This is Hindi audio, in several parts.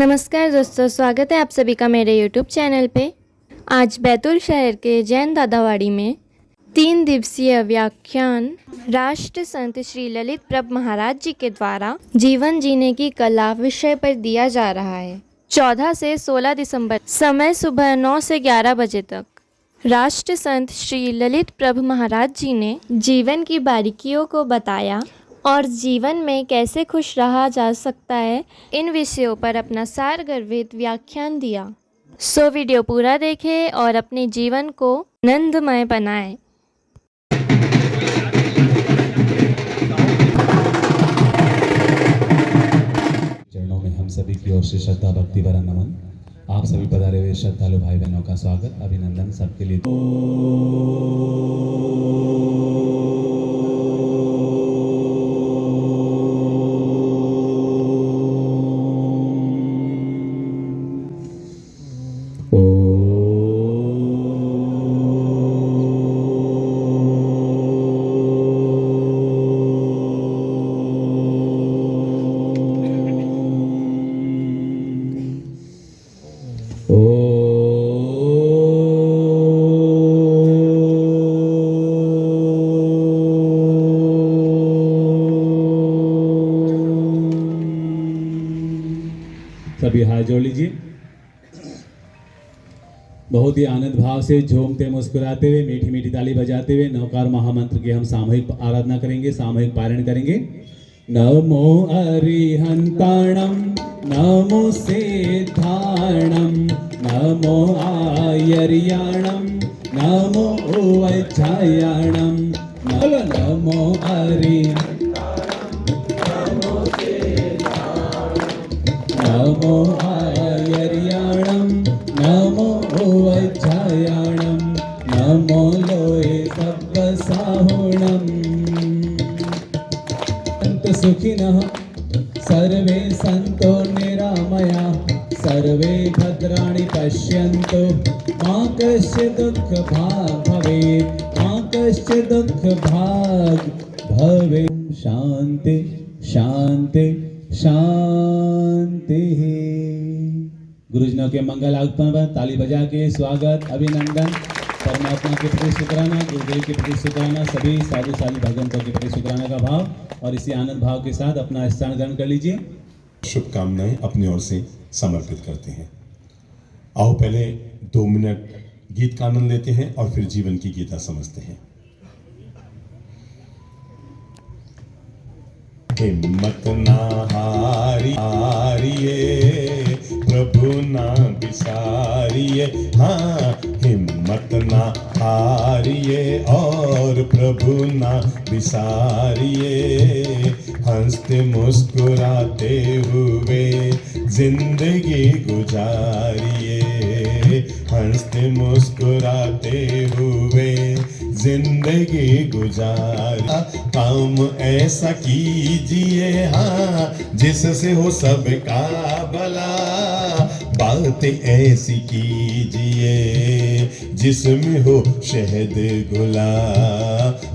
नमस्कार दोस्तों, स्वागत है आप सभी का मेरे YouTube चैनल पे। आज बैतूल शहर के जैन दादावाड़ी में 3 दिवसीय व्याख्यान राष्ट्र संत श्री ललित प्रभ महाराज जी के द्वारा जीवन जीने की कला विषय पर दिया जा रहा है। 14 से 16 दिसंबर, समय सुबह 9 से 11 बजे तक। राष्ट्र संत श्री ललित प्रभ महाराज जी ने जीवन की बारीकियों को बताया और जीवन में कैसे खुश रहा जा सकता है, इन विषयों पर अपना सार गर्भित व्याख्यान दिया। सो वीडियो पूरा देखें और अपने जीवन को आनंदमय बनाएं। चरणों में हम सभी की ओर से श्रद्धा भक्ति भरा नमन। आप सभी पधारे हुए श्रद्धालु भाई बहनों का स्वागत, अभिनंदन सबके लिए। सभी हाथ जोड़ लीजिए। बहुत ही आनंद भाव से झूमते मुस्कुराते हुए मीठी मीठी ताली बजाते हुए नवकार महामंत्र की हम सामूहिक आराधना करेंगे, सामूहिक पारायण करेंगे। नमो अरिहंताणं, नमो सिद्धाणं, नमो आयर्याणं, नमो वैच्छायाणं, नमो नमो आयर्याणं, नमो वैच्छायाणं, नमो लोये सब्बसाहुणम्। सन्तु सुखिनः सर्वे सन्तो निरामया, सर्वे भद्राणि पश्यन्तु, मा कश्चित् दुःखभाग् भवेत्, मा कश्चित् दुःखभाग् भवेत्। शान्ति शान्ति शांति। गुरुजनों के मंगल आगमन पर ताली बजा के स्वागत, अभिनंदन। परमात्मा के प्रति शुक्राना, गुरुदेव के प्रति शुक्राना, सभी साधु साधु भगवंतों के प्रति शुक्राना का भाव और इसी आनंद भाव के साथ अपना स्थान ग्रहण कर लीजिए। शुभकामनाएं अपनी ओर से समर्पित करते हैं। आओ पहले 2 मिनट गीत का आनंद लेते हैं और फिर जीवन की गीता समझते हैं। हिम्मत ना हारिए, प्रभु ना बिसारिए। हाँ, हिम्मत ना हारिए और प्रभु ना बिसारिए। हंसते मुस्कुराते हुए जिंदगी गुजारिए, हंसते मुस्कुराते हुए जिंदगी गुजारा। काम ऐसा कीजिए हाँ जिससे हो सबका भला, बातें ऐसी कीजिए जिसमें हो शहद घुला,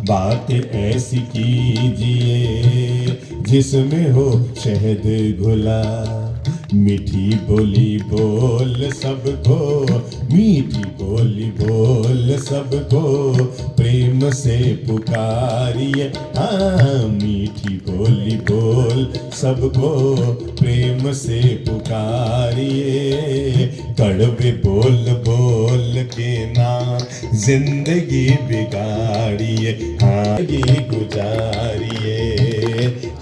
बातें ऐसी कीजिए जिसमें हो शहद घुला। मीठी बोली बोल सबको, मीठी बोली बोल सबको, प्रेम से पुकारिए। हाँ, मीठी बोली बोल सबको, प्रेम से पुकारिए। कड़वे बोल बोल के ना जिंदगी बिगाड़िए, हाँ ये गुजारिए।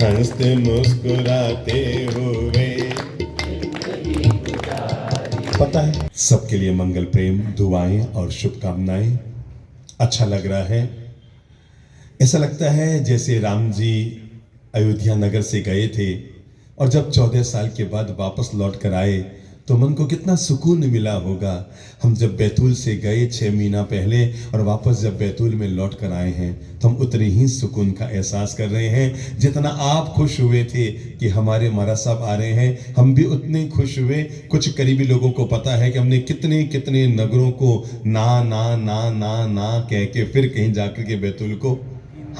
हंसते मुस्कुराते हुए, पता है सबके लिए मंगल, प्रेम, दुआएं और शुभकामनाएं। अच्छा लग रहा है। ऐसा लगता है जैसे राम जी अयोध्या नगर से गए थे और जब 14 साल के बाद वापस लौट कर आए तो मन को कितना सुकून मिला होगा। हम जब बैतूल से गए 6 महीना पहले और वापस जब बैतूल में लौट कर आए हैं तो हम उतने ही सुकून का एहसास कर रहे हैं जितना आप खुश हुए थे कि हमारे महाराज साहब आ रहे हैं। हम भी उतने ही खुश हुए। कुछ करीबी लोगों को पता है कि हमने कितने कितने नगरों को ना ना ना ना ना कह के फिर कहीं जाकर के बैतूल को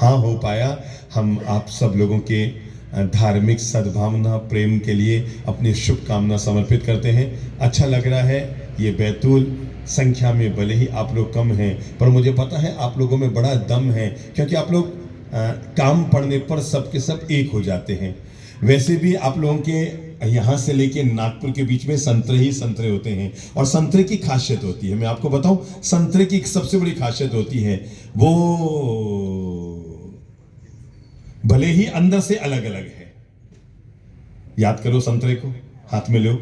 हाँ हो पाया। हम आप सब लोगों के धार्मिक सद्भावना प्रेम के लिए अपनी शुभकामना समर्पित करते हैं। अच्छा लग रहा है। ये बैतूल संख्या में भले ही आप लोग कम हैं, पर मुझे पता है आप लोगों में बड़ा दम है, क्योंकि आप लोग काम पड़ने पर सब के सब एक हो जाते हैं। वैसे भी आप लोगों के यहाँ से लेके नागपुर के बीच में संतरे ही संतरे होते हैं, और संतरे की खासियत होती है, मैं आपको बताऊं, संतरे की एक सबसे बड़ी खासियत होती है, वो भले ही अंदर से अलग अलग है। याद करो संतरे को, हाथ में लो,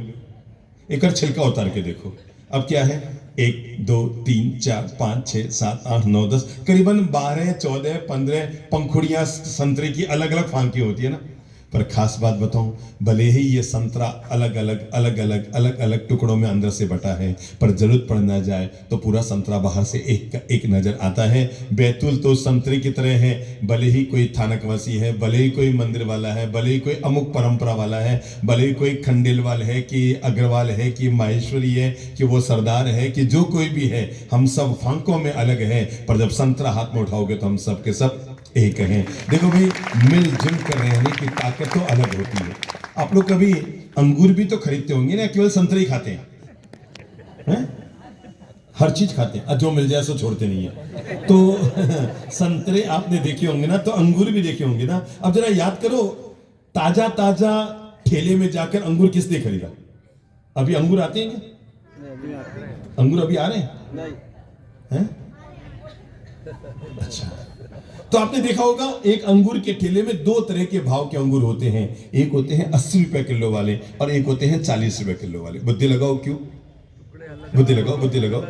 एक और छिलका उतार के देखो। अब क्या है, 1 2 3 4 5 6 7 8 9 10 करीबन 12 14 15 पंखुड़ियां संतरे की अलग अलग फांकी होती है ना। पर खास बात बताऊं, भले ही ये संतरा अलग अलग टुकड़ों में अंदर से बटा है, पर जरूरत पड़ ना जाए तो पूरा संतरा बाहर से एक नजर आता है। बैतूल तो संतरे की तरह है, भले ही कोई थानकवासी है, भले ही कोई मंदिर वाला है, भले ही कोई अमुक परंपरा वाला है, भले ही कोई खंडेलवाल है कि अग्रवाल है कि माहेश्वरी है कि वो सरदार है कि जो कोई भी है, हम सब फांकों में अलग है, पर जब संतरा हाथ में उठाओगे तो हम सब के सब एक हैं। देखो भाई, मिलजुल कर रहने की ताकत तो अलग होती है। आप लोग कभी अंगूर भी तो खरीदते होंगे ना, केवल संतरे ही खाते हैं? हर चीज खाते हैं, जो मिल जाए सो छोड़ते नहीं है। तो संतरे आपने देखे होंगे ना, तो अंगूर भी देखे होंगे ना। अब जरा याद करो, ताजा ताजा ठेले में जाकर अंगूर किसने खरीदा? अभी अंगूर आते हैं क्या? अंगूर अभी आ रहे हैं? अच्छा, तो आपने देखा होगा एक अंगूर के ठेले में 2 तरह के भाव के अंगूर होते हैं। एक होते हैं 80 रुपए किलो वाले, और एक होते हैं 40 रुपए किलो वाले। बुद्धि लगाओ, क्यों? बुद्धि लगाओ।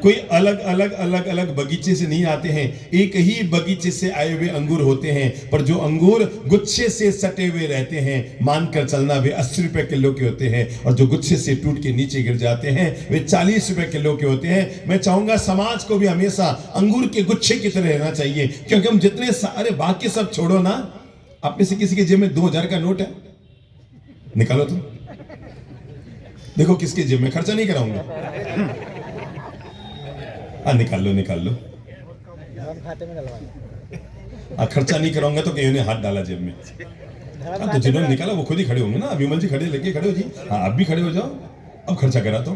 कोई अलग बगीचे से नहीं आते हैं, एक ही बगीचे से आए हुए अंगूर होते हैं, पर जो अंगूर गुच्छे से सटे हुए रहते हैं, मानकर चलना वे 80 रुपए किलो के होते हैं, और जो गुच्छे से टूट के नीचे गिर जाते हैं वे 40 रुपए किलो के होते हैं। मैं चाहूंगा समाज को भी हमेशा अंगूर के गुच्छे की तरह रहना चाहिए, क्योंकि हम जितने सारे बाकी सब छोड़ो ना, आप में से किसी के जेब में 2000 का नोट है? निकालो तुम, देखो किसके जेब में, खर्चा नहीं कराऊंगा। निकाल लो। खर्चा नहीं कराऊंगा तो कहीं ने हाथ डाला जेब में। तो जिन्होंने निकाला वो खुद ही खड़े होंगे ना। विमल जी खड़े, लेके खड़े हो जी। हाँ, आप भी खड़े हो जाओ, अब खर्चा करा तो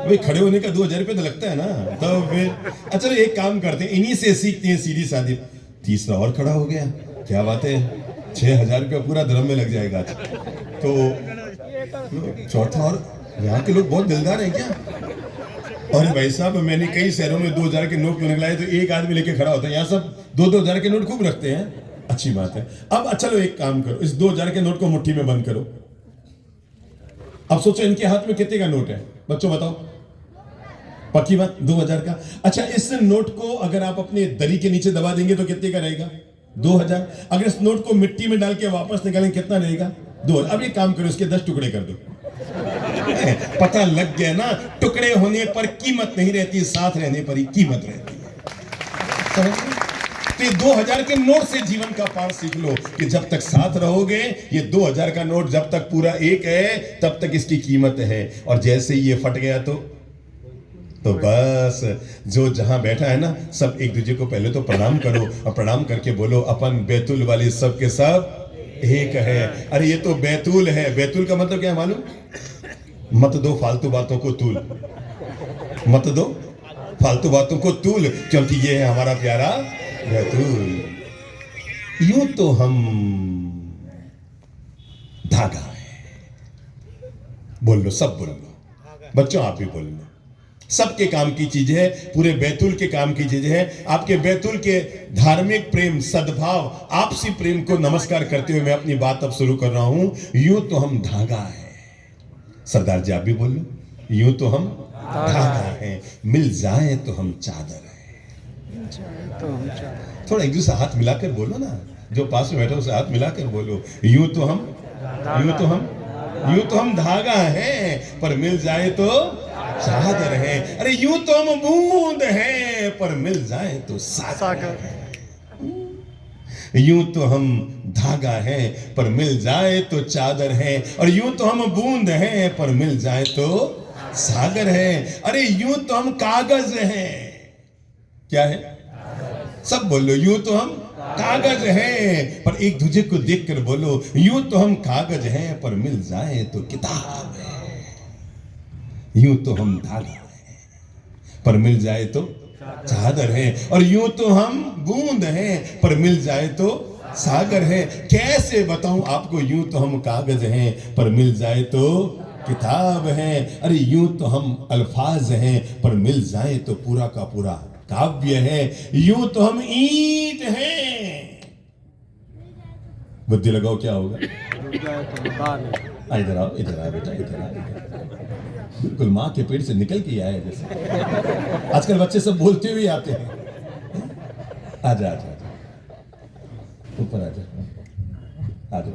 भाई, खड़े होने का 2000 रुपये तो लगता है ना। तो फिर अच्छा, एक काम करते हैं, इन्हीं से सीखते हैं सीधी सादी। तीसरा और खड़ा हो गया, क्या बात है, 6000 रुपया पूरा धर्म में लग जाएगा। तो चौथा, और यहाँ के लोग बहुत दिलदार हैं क्या? और भाई साहब, मैंने कई शहरों में 2000 के नोट निकलाए, तो एक आदमी लेके खड़ा होता है। यहाँ सब 2-2 के नोट खूब रखते हैं, अच्छी बात है। अब चलो एक काम करो, इस 2000 के नोट को मुट्ठी में बंद करो। अब सोचो इनके हाथ में कितने का नोट है, बच्चों बताओ, पक्की बात 2000 का। अच्छा, इस नोट को अगर आप अपने दरी के नीचे दबा देंगे तो कितने का रहेगा? 2000। अगर इस नोट को मिट्टी में डाल के वापस निकालेंगे कितना रहेगा? 2000। अब ये काम करो, इसके 10 टुकड़े कर दो। पता लग गया ना, टुकड़े होने पर कीमत नहीं रहती, साथ रहने पर ही कीमत रहती है। तो ये 2000 के नोट से जीवन का पाठ सीख लो कि जब तक साथ रहोगे, ये 2000 का नोट जब तक पूरा एक है तब तक इसकी कीमत है, और जैसे ही ये फट गया तो बस जो जहां बैठा है ना, सब एक दूसरे को पहले तो प्रणाम करो, और प्रणाम करके बोलो, अपन बैतूल वाले सब के सब एक है। अरे ये तो बैतूल है। बैतूल का मतलब क्या है मालूम? मत दो फालतू बातों को तूल, मत दो फालतू बातों को तूल, क्योंकि ये है हमारा प्यारा बैतूल। यूं तो हम धागा है। बोल लो, सब बोल लो, बच्चों आप भी बोल लो। सबके काम की चीज है, पूरे बैतूल के काम की चीज है। आपके बैतूल के धार्मिक प्रेम, सद्भाव, आपसी प्रेम को नमस्कार करते हुए मैं अपनी बात अब शुरू कर रहा हूं। यूं तो हम धागा है। सरदार जी आप भी बोल लो, यूं तो हम धागा है, मिल जाए तो हम चादर है। थोड़ा एक दूसरे हाथ मिलाकर बोलो ना, जो पास में बैठा उसे हाथ मिलाकर बोलो, यूं तो हम धागा है, पर मिल जाए तो चादर है। अरे यूं तो हम बूंद है, पर मिल जाए तो सागर है। यूं तो हम धागा है, पर मिल जाए तो चादर है, और यूं तो हम बूंद है, पर मिल जाए तो सागर है। अरे यूं तो हम कागज हैं। क्या है? सब बोलो, यूं तो हम कागज हैं पर एक दूसरे को देखकर बोलो, यूं तो हम कागज हैं पर मिल जाए तो किताब है, यूं तो हम धागा हैं पर मिल जाए तो चादर है, और यूं तो हम बूंद हैं पर मिल जाए तो सागर है। कैसे बताऊं आपको, यूं तो हम कागज हैं पर मिल जाए तो किताब है, अरे यूं तो हम अल्फाज हैं पर मिल जाए तो पूरा का पूरा काव्य है, यूं तो हम ईंट हैं। बुद्धि लगाओ क्या होगा। इधर आओ, इधर आओ बेटा, इधर आओ। बिल्कुल माँ के पेट से निकल के आए जैसे। आजकल बच्चे सब बोलते हुए आते हैं। आजा आजा ऊपर आजा, आजा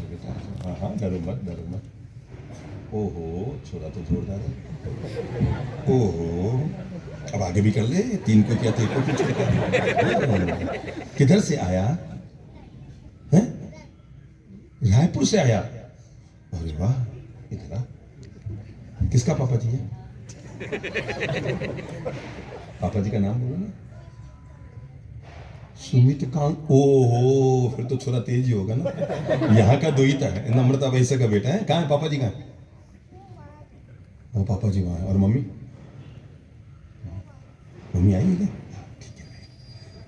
बेटा, हाँ हाँ डरो मत, डरो मत। ओहो छोरा तो जोरदार है। ओहो अब आगे भी कर ले, 3 को क्या 3 को कुछ। किधर से आया है? रायपुर से आया। अरे वाह, इधर आ। किसका पापा जी है? पापा जी का नाम बोलो ना। सुमित कांत। ओहो फिर तो छोरा तेज ही होगा ना। यहाँ का दोईता है, नम्रता वैसे का बेटा है। कहाँ है पापा जी? कहाँ है? वो पापा जी वहाँ है। और मम्मी? मम्मी आई है क्या? ठीक है,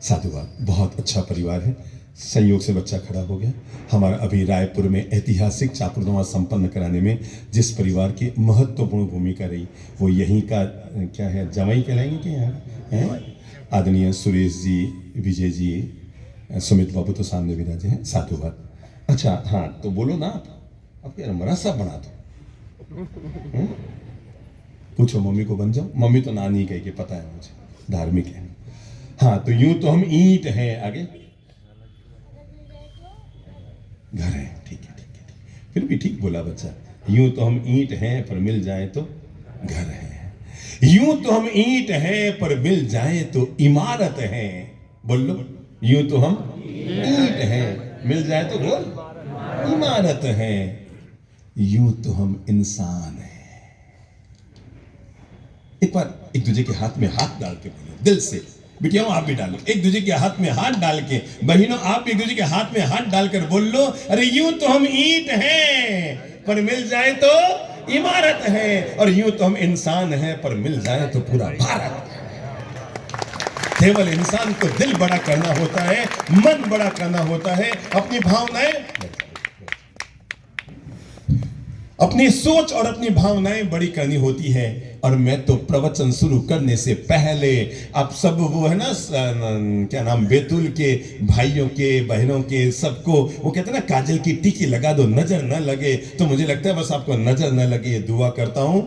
साधुवाद। बहुत अच्छा परिवार है, संयोग से बच्चा खड़ा हो गया। हमारा अभी रायपुर में ऐतिहासिक चातुर्माह संपन्न कराने में जिस परिवार की महत्वपूर्ण भूमिका रही, वो यहीं का क्या है, जमाई कहलाएंगे क्या यहाँ हैं? आदरणीय सुरेश जी, विजय जी, सुमित बाबू तो सामने विराजे हैं। साधुवाद। अच्छा हाँ, तो बोलो ना आप यार, मरा सब बना दो। पूछो मम्मी को, बन जाओ। मम्मी तो नानी कह के पता है मुझे, धार्मिक है। हाँ तो यूं तो हम ईंट हैं। आगे घर है, ठीक है ठीक है, फिर भी ठीक बोला बच्चा। यूं तो हम ईंट हैं पर मिल जाए तो घर है, यूं तो हम ईंट हैं पर मिल जाए तो इमारत है। बोल लो, यूं तो हम ईंट हैं, मिल जाए तो बोल इमारत है। यूं तो हम इंसान हैं। एक बार एक दूसरे के हाथ में हाथ डाल के बोलो दिल से। बिटियाओं आप भी डालो, एक दूसरे के हाथ में हाथ डाल के। बहनों आप भी एक दूसरे के हाथ में हाथ डालकर बोल लो, अरे यूं तो हम ईंट हैं पर मिल जाए तो इमारत है, और यूं तो हम इंसान हैं पर मिल जाए तो पूरा भारत है। केवल इंसान को दिल बड़ा करना होता है, मन बड़ा करना होता है, अपनी भावनाएं, अपनी सोच और अपनी भावनाएं बड़ी करनी होती है। और मैं तो प्रवचन शुरू करने से पहले आप सब वो है ना, क्या नाम, बैतूल के भाइयों के बहनों के सबको वो कहते हैं ना, काजल की टीकी लगा दो नजर न लगे। तो मुझे लगता है बस आपको नजर न लगे, ये दुआ करता हूं।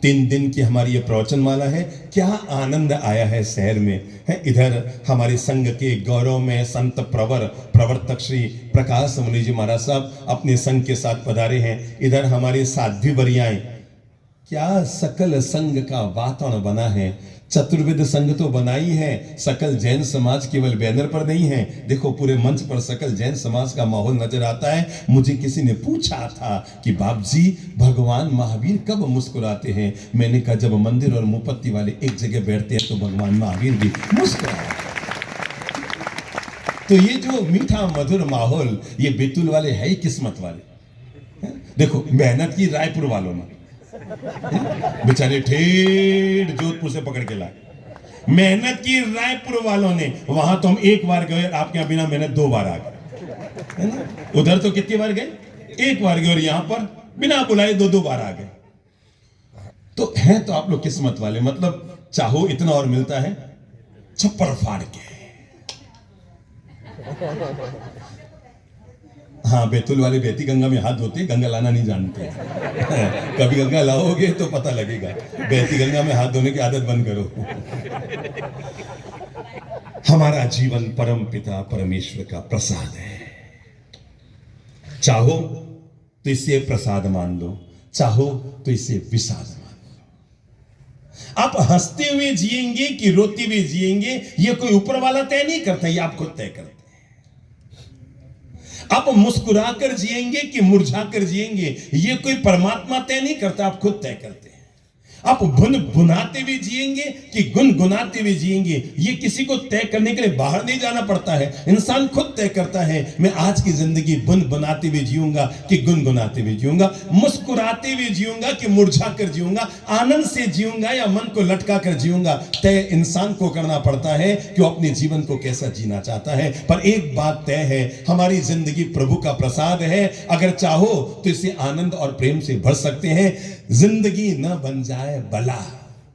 3 दिन की हमारी ये प्रवचन माला है। क्या आनंद आया है शहर में, है। इधर हमारे संघ के गौरव में संत प्रवर्तक श्री प्रकाश मुनि जी महाराज साहब अपने संघ के साथ पधारे हैं। इधर हमारे साध्वी वरियाएं, क्या सकल संघ का वातावरण बना है। चतुर्विध संघ तो बनाई है, सकल जैन समाज केवल बैनर पर नहीं है। देखो पूरे मंच पर सकल जैन समाज का माहौल नजर आता है। मुझे किसी ने पूछा था कि बाप जी भगवान महावीर कब मुस्कुराते हैं? मैंने कहा जब मंदिर और मुपत्ति वाले एक जगह बैठते हैं तो भगवान महावीर भी मुस्कुराते हैं। तो ये जो मीठा मधुर माहौल, ये बैतूल वाले है ही किस्मत वाले। देखो मेहनत की रायपुर वालों ने, बेचारे ठेठ जोधपुर से पकड़ के लाए। मेहनत की रायपुर वालों ने, वहां तो हम एक बार गए, आपके यहां बिना मेहनत 2 बार आ गए, है ना। उधर तो कितनी बार गए? 1 बार गए, और यहां पर बिना बुलाए 2 बार आ गए। तो है तो आप लोग किस्मत वाले, मतलब चाहो इतना और मिलता है छप्पर फाड़ के। हाँ, बैतूल वाले बहती गंगा में हाथ धोते, गंगा लाना नहीं जानते। कभी गंगा लाओगे तो पता लगेगा। बहती गंगा में हाथ धोने की आदत बंद करो। हमारा जीवन परम पिता परमेश्वर का प्रसाद है। चाहो तो इसे प्रसाद मान लो, चाहो तो इसे विषाद मान लो। आप हंसते हुए जिएंगे कि रोते हुए जिएंगे, ये कोई ऊपर वाला तय नहीं करता, ये आप खुद तय करते हैं। आप मुस्कुराकर जिएंगे कि मुरझाकर जिएंगे, ये कोई परमात्मा तय नहीं करता, आप खुद तय करते हैं। आप बुनाते हुए जिएंगे कि गुनगुनाते हुए जिएंगे, ये किसी को तय करने के लिए बाहर नहीं जाना पड़ता है। इंसान खुद तय करता है, मैं आज की जिंदगी बुनाते हुए जीऊंगा कि गुनगुनाते हुए जीऊंगा, मुस्कुराते हुए जीऊंगा कि मुरझा कर जीऊंगा, आनंद से जीऊंगा या मन को लटका कर जीऊंगा। तय इंसान को करना पड़ता है कि वो अपने जीवन को कैसा जीना चाहता है। पर एक बात तय है, हमारी जिंदगी प्रभु का प्रसाद है। अगर चाहो तो इसे आनंद और प्रेम से भर सकते हैं। जिंदगी न बन जाए बला,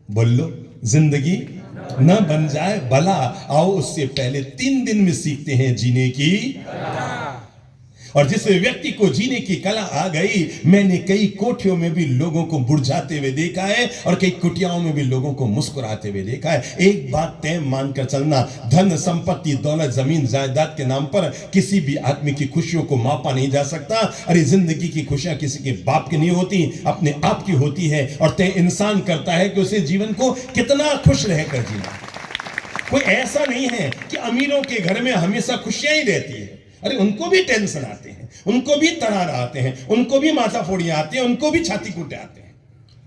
बोलो जिंदगी न बन जाए बला। आओ उससे पहले 3 दिन में सीखते हैं जीने की, और जिस व्यक्ति को जीने की कला आ गई, मैंने कई कोठियों में भी लोगों को मुरझाते हुए देखा है और कई कुटियाओं में भी लोगों को मुस्कुराते हुए देखा है। एक बात तय मानकर चलना, धन संपत्ति दौलत जमीन जायदाद के नाम पर किसी भी आदमी की खुशियों को मापा नहीं जा सकता। अरे जिंदगी की खुशियां किसी के बाप की नहीं होती, अपने आप की होती है। और तय इंसान करता है कि उसे जीवन को कितना खुश रहकर जीना। कोई ऐसा नहीं है कि अमीरों के घर में हमेशा खुशियां ही रहती है। अरे उनको भी टेंशन आते हैं, उनको भी तनाव आते हैं, उनको भी माथा फोड़ियां आते हैं, उनको भी छाती कूटे आते हैं।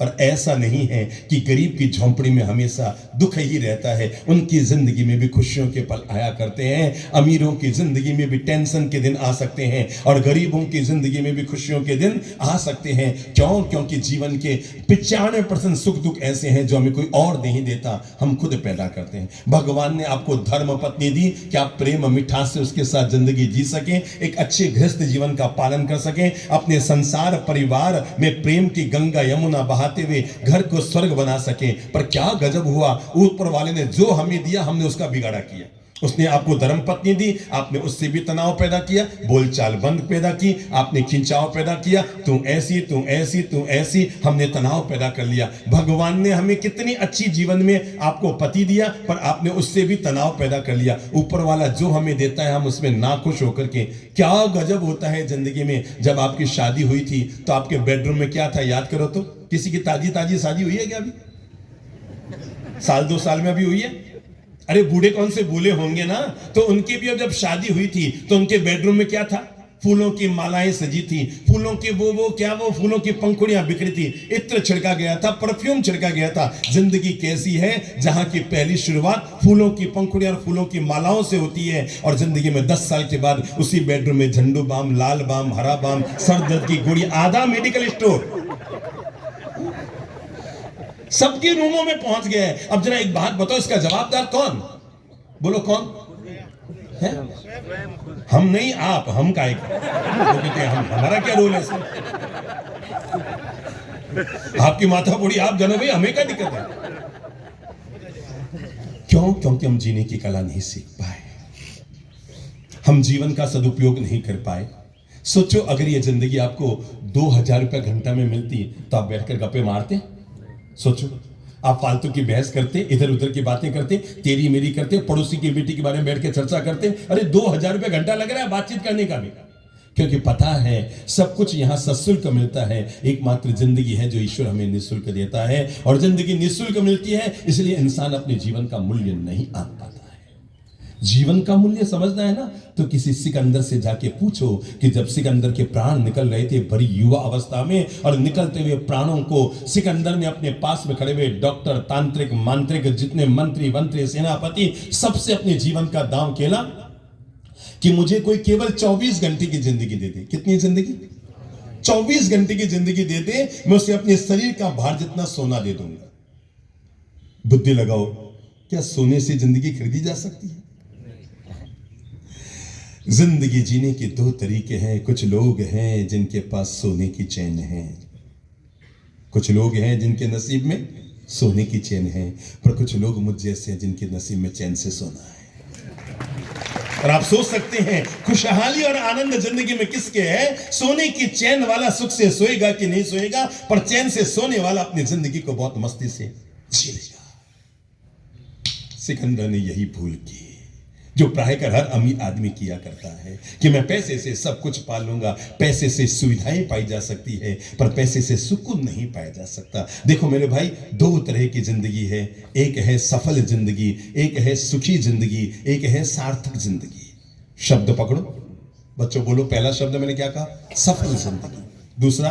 और ऐसा नहीं है कि गरीब की झोंपड़ी में हमेशा दुख ही रहता है। उनकी जिंदगी में भी खुशियों के पल आया करते हैं। अमीरों की जिंदगी में भी टेंशन के दिन आ सकते हैं और गरीबों की जिंदगी में भी खुशियों के दिन आ सकते हैं। क्यों? क्योंकि जीवन के 95% सुख दुख ऐसे हैं जो हमें कोई और नहीं देता, हम खुद पैदा करते हैं। भगवान ने आपको धर्म पत्नी दी कि आप प्रेम मिठास से उसके साथ जिंदगी जी सकें, एक अच्छे गृहस्थ जीवन का पालन कर सकें, अपने संसार परिवार में प्रेम की गंगा यमुना बहा हुए घर को स्वर्ग बना सके। पर क्या गजब हुआ, ऊपर वाले ने जो हमें दिया हमने उसका बिगाड़ा किया। उसने आपको धर्म पत्नी दी, आपने उससे भी तनाव पैदा किया, बोलचाल बंद पैदा की, आपने खिंचाव पैदा किया, तू ऐसी तू ऐसी तू ऐसी, हमने तनाव पैदा कर लिया। भगवान ने हमें कितनी अच्छी जीवन में आपको पति दिया, पर आपने उससे भी तनाव पैदा कर लिया। ऊपर वाला जो हमें देता है हम उसमें नाखुश होकर के, क्या गजब होता है जिंदगी में। जब आपकी शादी हुई थी तो आपके बेडरूम में क्या था, याद करो तो। किसी की ताजी शादी हुई है क्या? अभी साल 2 साल में अभी हुई है? अरे बूढ़े कौन से भूले होंगे ना। तो उनकी भी जब शादी हुई थी तो उनके बेडरूम में क्या था, फूलों की मालाएं सजी थी, फूलों की वो फूलों की पंखुड़ियां बिखरी थी, इत्र छिड़का गया था, परफ्यूम छिड़का गया था। जिंदगी कैसी है जहां की पहली शुरुआत फूलों की पंखुड़ियां और फूलों की मालाओं से होती है, और जिंदगी में 10 साल के बाद उसी बेडरूम में झंडू बाम, लाल बाम, हरा बाम, सर दर्द की गोली, आधा मेडिकल स्टोर सबके रूमों में पहुंच गया है। अब जरा एक बात बताओ, इसका जवाबदार कौन? बोलो कौन है? हम नहीं, आप। हम का कहते हैं हम, हमारा क्या रोल है? आपकी माथा बूढ़ी आप जानो भाई, हमें क्या दिक्कत है? क्यों? क्योंकि हम जीने की कला नहीं सीख पाए, हम जीवन का सदुपयोग नहीं कर पाए। सोचो अगर ये जिंदगी आपको 2000 रुपया घंटा में मिलती तो आप बैठकर गप्पे मारते? सोचो, आप फालतू की बहस करते, इधर उधर की बातें करते, तेरी मेरी करते, पड़ोसी की बेटी के बारे में बैठ के चर्चा करते। अरे 2000 रुपये घंटा लग रहा है बातचीत करने का भी, क्योंकि पता है सब कुछ यहां सशुल्क मिलता है। एकमात्र जिंदगी है जो ईश्वर हमें निःशुल्क देता है, और जिंदगी निःशुल्क मिलती है इसलिए इंसान अपने जीवन का मूल्य नहीं आन पाता है। जीवन का मूल्य समझना है ना, तो किसी सिकंदर से जाके पूछो कि जब सिकंदर के प्राण निकल रहे थे बड़ी युवा अवस्था में, और निकलते हुए प्राणों को सिकंदर ने अपने पास में खड़े हुए डॉक्टर, तांत्रिक, मांत्रिक, जितने मंत्री वंत्री, सेनापति, सबसे अपने जीवन का दांव खेला कि मुझे कोई केवल 24 घंटे की जिंदगी दे दे। कितनी जिंदगी? 24 घंटे की जिंदगी दे दे, मैं उसे अपने शरीर का भार जितना सोना दे दूंगा। बुद्धि लगाओ, क्या सोने से जिंदगी खरीदी जा सकती है? जिंदगी जीने के 2 तरीके हैं। कुछ लोग हैं जिनके पास सोने की चैन है, कुछ लोग हैं जिनके नसीब में सोने की चैन है, पर कुछ लोग मुझ जैसे हैं जिनके नसीब में चैन से सोना है। और आप सोच सकते हैं खुशहाली और आनंद जिंदगी में किसके है? सोने की चैन वाला सुख से सोएगा कि नहीं सोएगा, पर चैन से सोने वाला अपनी जिंदगी को बहुत मस्ती से जी लेगा। सिकंदर ने यही भूल की जो प्राय कर हर अमीर आदमी किया करता है कि मैं पैसे से सब कुछ पा लूंगा, पैसे से सुविधाएं पाई जा सकती है, पर पैसे से सुकून नहीं पाया जा सकता। देखो मेरे भाई, 2 तरह की जिंदगी है, एक है सफल जिंदगी, एक है सुखी जिंदगी, एक है सार्थक जिंदगी। शब्द पकड़ो बच्चों, बोलो। पहला शब्द मैंने क्या कहा? सफल जिंदगी। दूसरा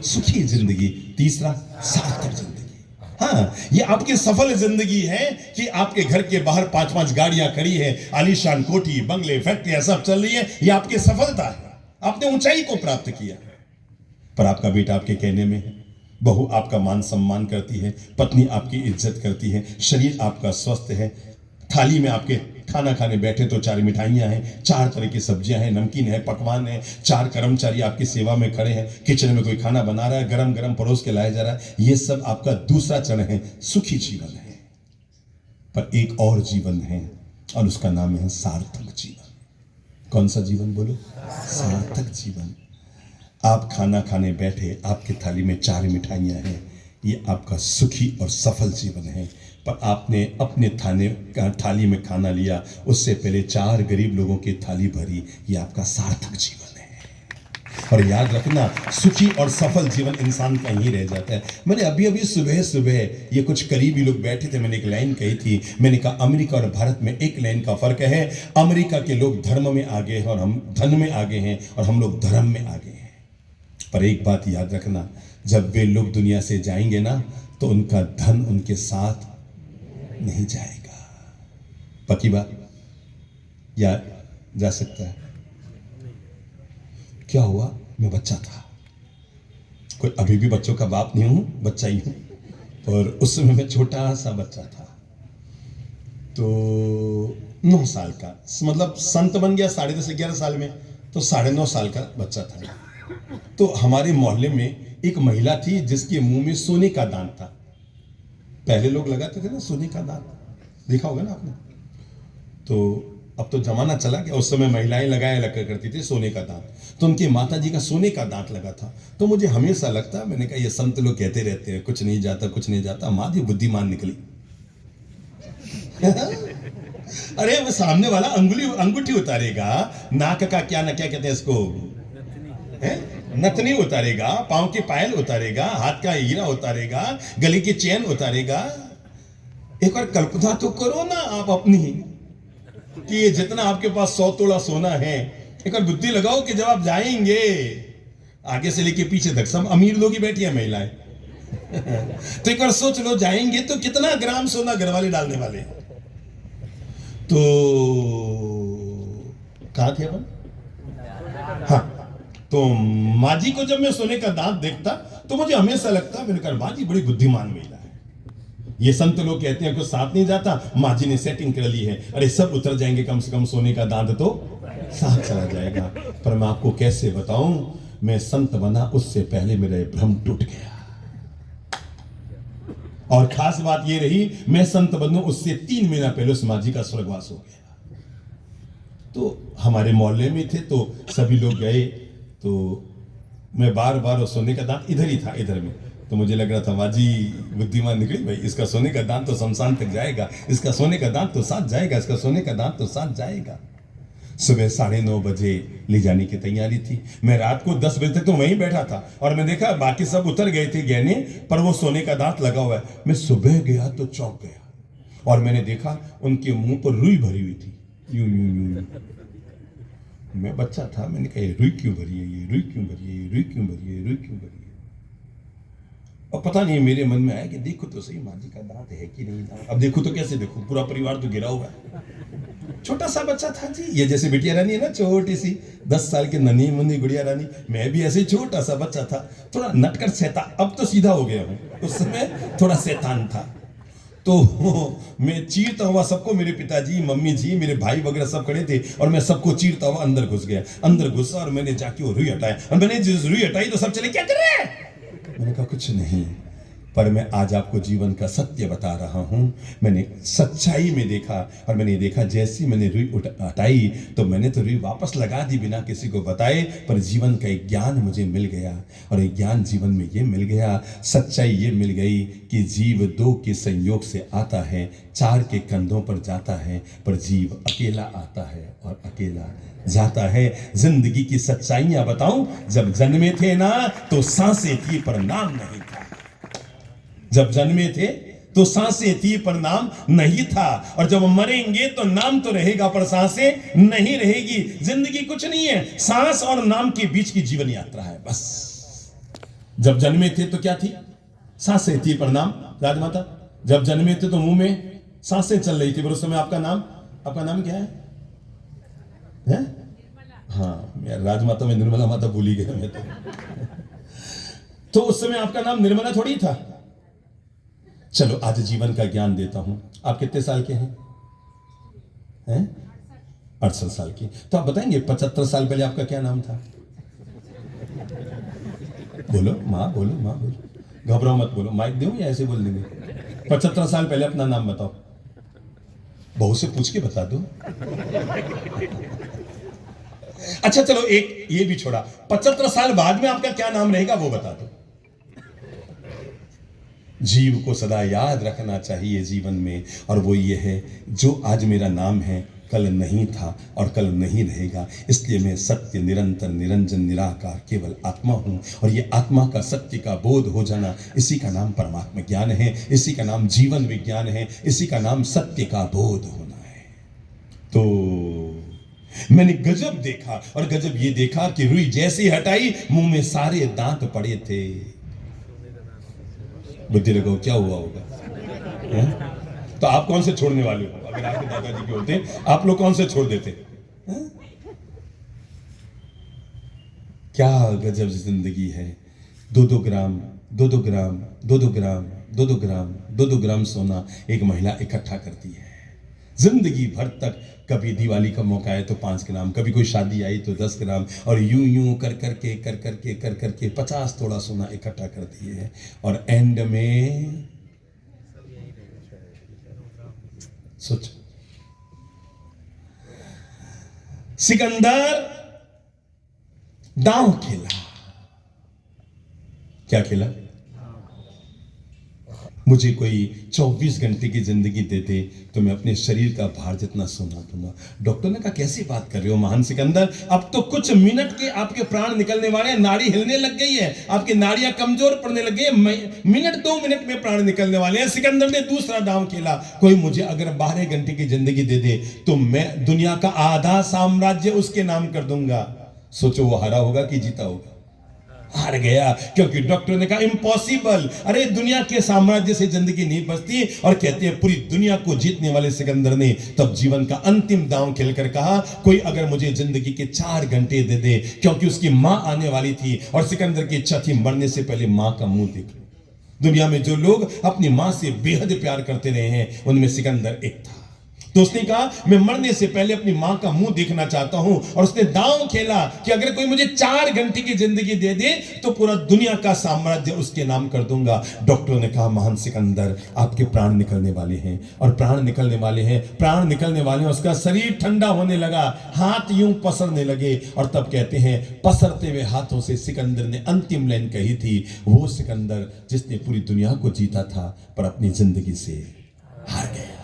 सुखी जिंदगी। तीसरा सार्थक जिंदगी। हाँ, ये आपकी सफल जिंदगी है कि आपके घर के बाहर 5-5 गाड़ियां खड़ी है, आलीशान कोठी, बंगले, फैक्ट्रियां सब चल रही है। ये आपकी सफलता है, आपने ऊंचाई को प्राप्त किया। पर आपका बेटा आपके कहने में है, बहू आपका मान सम्मान करती है, पत्नी आपकी इज्जत करती है, शरीर आपका स्वस्थ है, थाली में आपके खाना खाने बैठे तो 4 मिठाइयां हैं, 4 तरह की सब्जियां हैं, नमकीन है, पकवान है, 4 कर्मचारी आपकी सेवा में खड़े हैं, किचन में कोई खाना बना रहा है, गरम गरम परोस के लाया जा रहा है। ये सब आपका दूसरा चरण है, सुखी जीवन है। पर एक और जीवन है और उसका नाम है सार्थक जीवन। कौन सा जीवन बोलो? सार्थक जीवन। आप खाना खाने बैठे, आपकी थाली में 4 मिठाइयां हैं, ये आपका सुखी और सफल जीवन है। पर आपने अपने थाली में खाना लिया, उससे पहले 4 गरीब लोगों की थाली भरी, ये आपका सार्थक जीवन है। और याद रखना, सुखी और सफल जीवन इंसान का ही रह जाता है। मैंने अभी सुबह ये कुछ करीबी लोग बैठे थे, मैंने एक लाइन कही थी, मैंने कहा अमेरिका और भारत में एक लाइन का फर्क है, अमेरिका के लोग धर्म में आगे हैं और हम धन में आगे हैं, और हम लोग धर्म में आगे हैं। पर एक बात याद रखना, जब वे लोग दुनिया से जाएंगे ना, तो उनका धन उनके साथ नहीं जाएगा। पक्की बात? या जा सकता है? क्या हुआ? मैं बच्चा था, कोई अभी भी बच्चों का बाप नहीं हूं, बच्चा ही हूं, और उस समय मैं छोटा सा बच्चा था, तो 9 साल का, मतलब संत बन गया 10.5-11 साल में, तो 9.5 साल का बच्चा था। तो हमारे मोहल्ले में एक महिला थी जिसके मुंह में सोने का दांत था। पहले लोग लगाते थे ना सोने का दांत, देखा होगा ना आपने। तो अब तो जमाना चला गया, उस समय महिलाएं लगा करती थी सोने का दांत। तो उनकी माता जी का सोने का दांत लगा था। तो मुझे हमेशा लगता, मैंने कहा ये संत लोग कहते रहते हैं कुछ नहीं जाता कुछ नहीं जाता, माँ जी बुद्धिमान निकली। अरे वो सामने वाला अंगूठी उतारेगा, नाक का क्या ना क्या कहते हैं इसको, नथनी उतारेगा, पांव की पायल उतारेगा, हाथ का हीरा उतारेगा, गले की चेन उतारेगा। एक बार कल्पना तो करो ना आप अपनी, कि ये जितना आपके पास 100 तोला सोना है, एक बार बुद्धि लगाओ कि जब आप जाएंगे, आगे से लेके पीछे तक सब अमीर लोग ही बैठी है महिलाएं। तो एक बार सोच लो, जाएंगे तो कितना ग्राम सोना घर वाले डालने वाले। तो कहां थे अपन? हाँ, तो माँ जी को जब मैं सोने का दांत देखता तो मुझे हमेशा लगता, मैंने कहा माँ जी बड़ी बुद्धिमान महिला है। ये संत लोग कहते हैं कुछ साथ नहीं जाता, माँ जी ने सेटिंग कर ली है, अरे सब उतर जाएंगे, कम से कम सोने का दांत तो साथ चला जाएगा। पर मैं आपको कैसे बताऊं, मैं संत बना उससे पहले मेरा भ्रम टूट गया। और खास बात ये रही, मैं संत बनूं उससे 3 महीना पहले उस माँ जी का स्वर्गवास हो गया। तो हमारे मोहल्ले में थे, तो सभी लोग गए, तो मैं बार सोने का दांत इधर ही था, इधर में। तो मुझे लग रहा था माँ जी बुद्धिमान निकली भाई, इसका सोने का दांत तो शमशान तक जाएगा, इसका सोने का दांत तो साथ जाएगा, इसका सोने का दांत तो साथ जाएगा। सुबह 9:30 बजे ले जाने की तैयारी थी। मैं रात को 10 बजे तक तो वहीं बैठा था, और मैं देखा बाकी सब उतर गए थे गहने, पर वो सोने का दांत लगा हुआ है। मैं सुबह गया तो चौंक गया, और मैंने देखा उनके मुंह पर रुई भरी हुई थी, यूं यूं यूं। मैं बच्चा था, मैंने कहा ये रुई क्यों भरी है, ये रुई क्यों भरी है, ये रुई क्यों भरी है, ये रुई क्यों भरी है। और पता नहीं मेरे मन में आया कि देखो तो सही माँ जी का दांत है कि नहीं दांत। अब देखो तो कैसे देखो, पूरा परिवार तो गिरा हुआ है। छोटा सा बच्चा था जी, ये जैसे बिटिया रानी है ना, छोटी सी 10 साल की नन्ही मुन्नी गुड़िया रानी, मैं भी ऐसे ही छोटा सा बच्चा था, थोड़ा नटखट शैतान। अब तो सीधा हो गया हूँ, उस समय थोड़ा शैतान था। तो मैं चीरता हुआ सबको, मेरे पिताजी, मम्मी जी, मेरे भाई वगैरह सब खड़े थे, और मैं सबको चीरता हुआ अंदर घुस गया। अंदर घुसा और मैंने जाके वो रुई हटाया, और मैंने जिस रुई हटाई तो सब चले क्या कर रहे हैं। मैंने कहा कुछ नहीं, पर मैं आज आपको जीवन का सत्य बता रहा हूं। मैंने सच्चाई में देखा, और मैंने देखा जैसी मैंने रुई हटाई तो मैंने तो रुई वापस लगा दी बिना किसी को बताए, पर जीवन का एक ज्ञान मुझे मिल गया। और एक ज्ञान जीवन में ये मिल गया, सच्चाई ये मिल गई कि जीव 2 के संयोग से आता है, 4 के कंधों पर जाता है, पर जीव अकेला आता है और अकेला जाता है। जिंदगी की सच्चाइयां बताऊं, जब जन्मे थे ना तो सांसें थी पर नाम नहीं था। जब जन्मे थे तो सांसें थी पर नाम नहीं था, और जब मरेंगे तो नाम तो रहेगा पर सांसें नहीं रहेगी। जिंदगी कुछ नहीं है, सांस और नाम के बीच की जीवन यात्रा है बस। जब जन्मे थे तो क्या थी? सांसें थी। प्रणाम राजमाता, जब जन्मे थे तो मुंह में सांसें चल रही थी, पर उस समय आपका नाम क्या है? हाँ यार, राजमाता में निर्मला माता भूली गया मैं तो उस समय आपका नाम निर्मला थोड़ी था। चलो आज जीवन का ज्ञान देता हूं। आप कितने साल के हैं? 68 साल की। तो आप बताएंगे 75 साल पहले आपका क्या नाम था? बोलो माँ, बोलो, घबराओ मत, बोलो। माइक दूं या ऐसे बोल देंगे? 75 साल पहले अपना नाम बताओ। बहू से पूछ के बता दो। अच्छा चलो, एक ये भी छोड़ा, 75 साल बाद में आपका क्या नाम रहेगा वो बता दो। जीव को सदा याद रखना चाहिए जीवन में, और वो ये है, जो आज मेरा नाम है कल नहीं था और कल नहीं रहेगा। इसलिए मैं सत्य, निरंतर, निरंजन, निराकार, केवल आत्मा हूं। और ये आत्मा का सत्य का बोध हो जाना, इसी का नाम परमात्मा ज्ञान है, इसी का नाम जीवन विज्ञान है, इसी का नाम सत्य का बोध होना है। तो मैंने गजब देखा, और गजब ये देखा कि रुई जैसी हटाई, मुंह में सारे दांत पड़े थे। बुद्धि लगाओ, क्या हुआ होगा? है? तो आप कौन से छोड़ने वाले हो? अगर आपके दादाजी के होते, आप लोग कौन से छोड़ देते? है? क्या गजब जिंदगी है। 2-2 ग्राम, 2-2 ग्राम, 2-2 ग्राम, 2-2 ग्राम, 2-2 ग्राम सोना एक महिला इकट्ठा करती है जिंदगी भर तक। कभी दिवाली का मौका आए तो 5 ग्राम, कभी कोई शादी आई तो 10 ग्राम, और यूं कर करके 50 तोड़ा सोना इकट्ठा करती है। और एंड में सोचो, सिकंदर दांव खेला। क्या खेला? मुझे कोई 24 घंटे की जिंदगी देते तो मैं अपने शरीर का भार जितना सोना दूंगा। डॉक्टर ने कहा कैसी बात कर रहे हो महान सिकंदर, अब तो कुछ मिनट के आपके प्राण निकलने वाले हैं, नाड़ी हिलने लग गई है, आपकी नाड़ियां कमजोर पड़ने लग गई, मिनट 2 मिनट में प्राण निकलने वाले हैं। सिकंदर ने दूसरा दांव खेला, कोई मुझे अगर 12 घंटे की जिंदगी दे दे तो मैं दुनिया का आधा साम्राज्य उसके नाम कर दूंगा। सोचो वो हारा होगा कि जीता होगा? हार गया, क्योंकि डॉक्टर ने कहा इम्पॉसिबल। अरे दुनिया के साम्राज्य से जिंदगी नहीं बचती। और कहते हैं पूरी दुनिया को जीतने वाले सिकंदर ने तब जीवन का अंतिम दांव खेलकर कहा, कोई अगर मुझे जिंदगी के 4 घंटे दे दे, क्योंकि उसकी मां आने वाली थी और सिकंदर की इच्छा थी मरने से पहले मां का मुंह देख लो। दुनिया में जो लोग अपनी मां से बेहद प्यार करते रहे हैं उनमें सिकंदर एक था। तो उसने कहा मैं मरने से पहले अपनी मां का मुंह देखना चाहता हूं, और उसने दांव खेला कि अगर कोई मुझे 4 घंटे की जिंदगी दे दे तो पूरा दुनिया का साम्राज्य उसके नाम कर दूंगा। डॉक्टरों ने कहा महान सिकंदर आपके प्राण निकलने वाले हैं, और प्राण निकलने वाले हैं। उसका शरीर ठंडा होने लगा, हाथ यूं पसरने लगे, और तब कहते हैं पसरते हुए हाथों से सिकंदर ने अंतिम लाइन कही थी, वो सिकंदर जिसने पूरी दुनिया को जीता था पर अपनी जिंदगी से हार गया।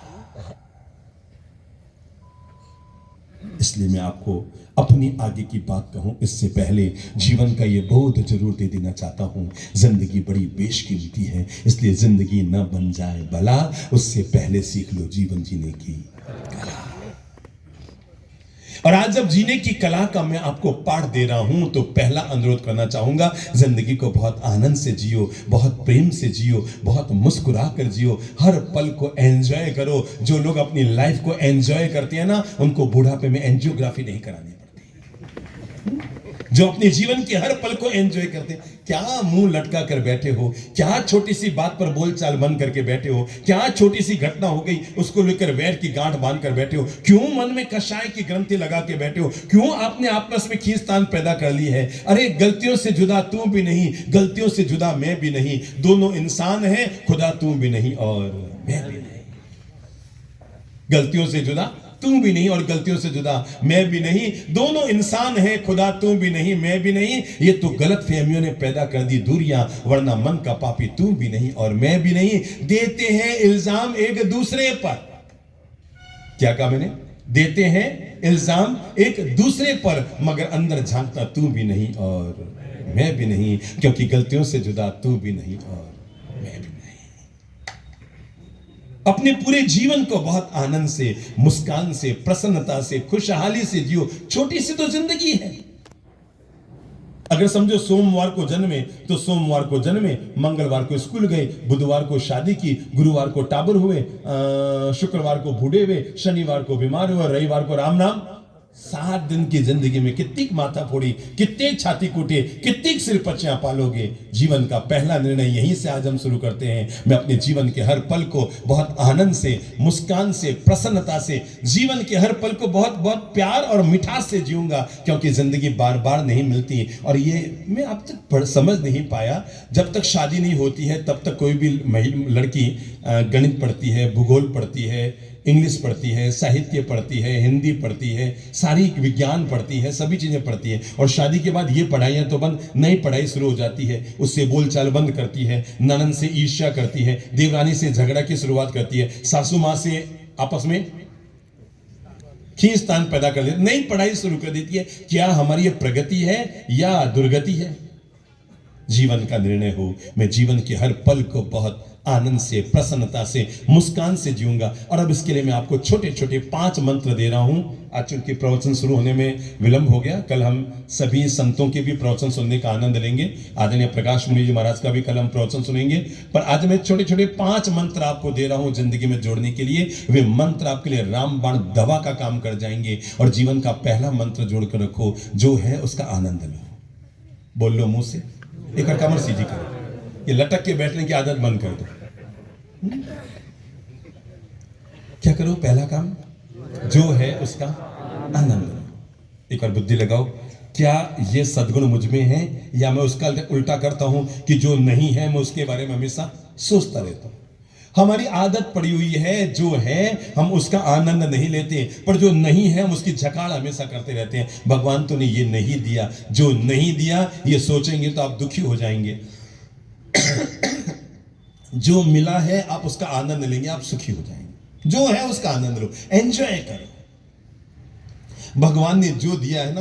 इसलिए मैं आपको अपनी आगे की बात कहूं इससे पहले जीवन का ये बोध जरूर दे देना चाहता हूं। जिंदगी बड़ी बेशकीमती है, इसलिए जिंदगी न बन जाए भला, उससे पहले सीख लो जीवन जीने की कला। और आज जब जीने की कला का मैं आपको पाठ दे रहा हूं तो पहला अनुरोध करना चाहूंगा, जिंदगी को बहुत आनंद से जियो, बहुत प्रेम से जियो, बहुत मुस्कुरा कर जियो, हर पल को एंजॉय करो। जो लोग अपनी लाइफ को एंजॉय करते हैं ना, उनको बुढ़ापे में एंजियोग्राफी नहीं करानी पड़ती। जो अपने जीवन के हर पल को एंजॉय करते हैं, क्या मुंह लटका कर बैठे हो, क्या छोटी सी बात पर बोलचाल बंद करके बैठे हो, क्या छोटी सी घटना हो गई उसको लेकर वैर की गांठ बांध कर बैठे हो, क्यों मन में कषाय की ग्रंथि लगा के बैठे हो, क्यों आपने आपस में खींचतान पैदा कर ली है। अरे गलतियों से जुदा तू भी नहीं, गलतियों से जुदा मैं भी नहीं, दोनों इंसान हैं, खुदा तू भी नहीं और मैं भी नहीं। गलतियों से जुदा तू भी नहीं और गलतियों से जुदा मैं भी नहीं, दोनों इंसान हैं, खुदा तू भी नहीं मैं भी नहीं। ये तो गलत फहमियों ने पैदा कर दी दूरियां, वरना मन का पापी तू भी नहीं और मैं भी नहीं। देते हैं इल्जाम एक दूसरे पर, क्या कहा मैंने? देते हैं इल्जाम एक दूसरे पर, मगर अंदर झांकता तू भी नहीं और मैं भी नहीं, क्योंकि गलतियों से जुदा तू भी नहीं और मैं भी नहीं। अपने पूरे जीवन को बहुत आनंद से, मुस्कान से, प्रसन्नता से, खुशहाली से जियो। छोटी सी तो जिंदगी है, अगर समझो सोमवार को जन्मे तो सोमवार को जन्मे, मंगलवार को स्कूल गए, बुधवार को शादी की, गुरुवार को टाबर हुए, शुक्रवार को बूढ़े हुए, शनिवार को बीमार हुए, रविवार को राम नाम। 7 दिन की जिंदगी में कितनी माथा फोड़ी, कितने छाती कूटे, कितनी सिर पच्चियां पालोगे। जीवन का पहला निर्णय यहीं से आज हम शुरू करते हैं। मैं अपने जीवन के हर पल को बहुत आनंद से, मुस्कान से, प्रसन्नता से, जीवन के हर पल को बहुत बहुत प्यार और मिठास से जीऊंगा, क्योंकि जिंदगी बार बार नहीं मिलती। और ये मैं अब तक समझ नहीं पाया, जब तक शादी नहीं होती है तब तक कोई भी लड़की गणित पढ़ती है, भूगोल पढ़ती है, इंग्लिश पढ़ती है, साहित्य पढ़ती है, हिंदी पढ़ती है, सारी विज्ञान पढ़ती है, सभी चीजें पढ़ती है। और शादी के बाद ये पढ़ाइयां तो बंद, नई पढ़ाई शुरू हो जाती है, उससे बोलचाल बंद करती है, ननन से ईर्ष्या करती है, देवरानी से झगड़ा की शुरुआत करती है, सासू माँ से आपस में खींचतान पैदा कर देती, नई पढ़ाई शुरू कर देती है। क्या हमारी ये प्रगति है या दुर्गति है? जीवन का निर्णय हो, मैं जीवन के हर पल को बहुत आनंद से, प्रसन्नता से, मुस्कान से जीऊंगा। और अब इसके लिए मैं आपको छोटे छोटे 5 मंत्र दे रहा हूं। आज चूंकि प्रवचन शुरू होने में विलंब हो गया, कल हम सभी संतों के भी प्रवचन सुनने का आनंद लेंगे। आदरणीय प्रकाश मुनि जी महाराज का भी कल हम प्रवचन सुनेंगे। पर आज मैं छोटे छोटे 5 मंत्र आपको दे रहा हूं जिंदगी में जोड़ने के लिए। वे मंत्र आपके लिए रामबाण दवा का काम कर जाएंगे। और जीवन का पहला मंत्र जोड़कर रखो, जो है उसका आनंद लो। बोल लो मुंह से, एक कमर सीधी करो, ये लटक के बैठने की आदत बंद कर दो। क्या करो? पहला काम जो है उसका आनंद लो। एक बार बुद्धि लगाओ, क्या ये सद्गुण मुझ में है, या मैं उसका उल्टा करता हूं कि जो नहीं है मैं उसके बारे में हमेशा सोचता रहता हूं। हमारी आदत पड़ी हुई है, जो है हम उसका आनंद नहीं लेते, पर जो नहीं है हम उसकी झकाड़ हमेशा करते रहते हैं। भगवान तो ने ये नहीं दिया, जो नहीं दिया ये सोचेंगे तो आप दुखी हो जाएंगे। जो मिला है आप उसका आनंद लेंगे, आप सुखी हो जाएंगे। जो है उसका आनंद लो, एंजॉय करो। भगवान ने जो दिया है ना,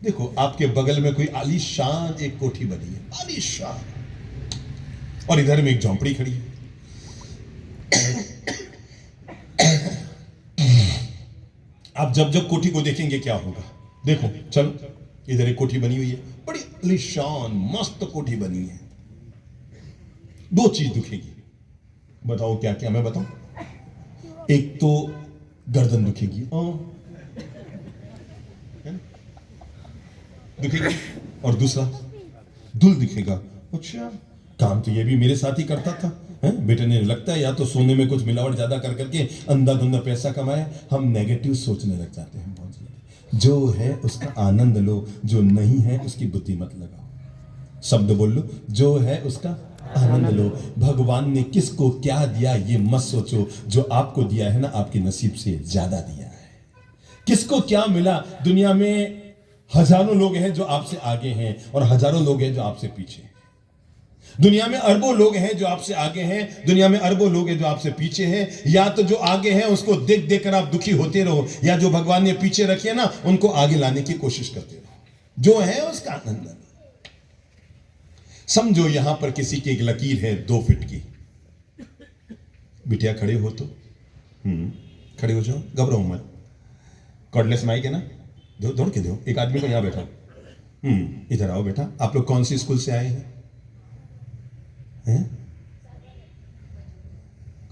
देखो आपके बगल में कोई आलीशान एक कोठी बनी है, आलीशान, और इधर में एक झोंपड़ी खड़ी है। आप जब जब कोठी को देखेंगे क्या होगा? देखो चलो, इधर एक कोठी बनी हुई है, बड़ी आलीशान मस्त कोठी बनी है। 2 चीज दुखेगी, बताओ क्या क्या? मैं बताऊं? एक तो गर्दन दुखेगी, दुखेगी, और दूसरा दुल दिखेगा। अच्छा, काम तो ये भी मेरे साथ ही करता था, बेटे ने लगता है या तो सोने में कुछ मिलावट ज्यादा कर करके अंधा-धुंधा पैसा कमाया। हम नेगेटिव सोचने लग जाते हैं बहुत ज्यादा। जो है उसका आनंद लो, जो नहीं है उसकी बुद्धि मत लगाओ। शब्द बोल लो, जो है उसका आनंद लो। भगवान ने किसको क्या दिया ये मत सोचो, जो आपको दिया है ना आपके नसीब से ज्यादा दिया है। किसको क्या मिला? दुनिया में हजारों लोग हैं जो आपसे आगे हैं, और हजारों लोग हैं जो आपसे पीछे हैं। दुनिया में अरबों लोग हैं जो आपसे आगे हैं, दुनिया में अरबों लोग हैं जो आपसे पीछे हैं। या तो जो आगे हैं उसको देख देख कर आप दुखी होते रहो, या जो भगवान ने पीछे रखे ना उनको आगे लाने की कोशिश करते रहो। जो है उसका आनंद लो। समझो यहां पर किसी की एक लकीर है 2 फीट की। बिटिया खड़े हो तो खड़े हो जाओ, घबराओ मत। कॉर्डलेस माइक है ना, दौड़ के दो। एक आदमी को यहां बैठा, इधर आओ बेटा। आप लोग कौन सी स्कूल से आए हैं?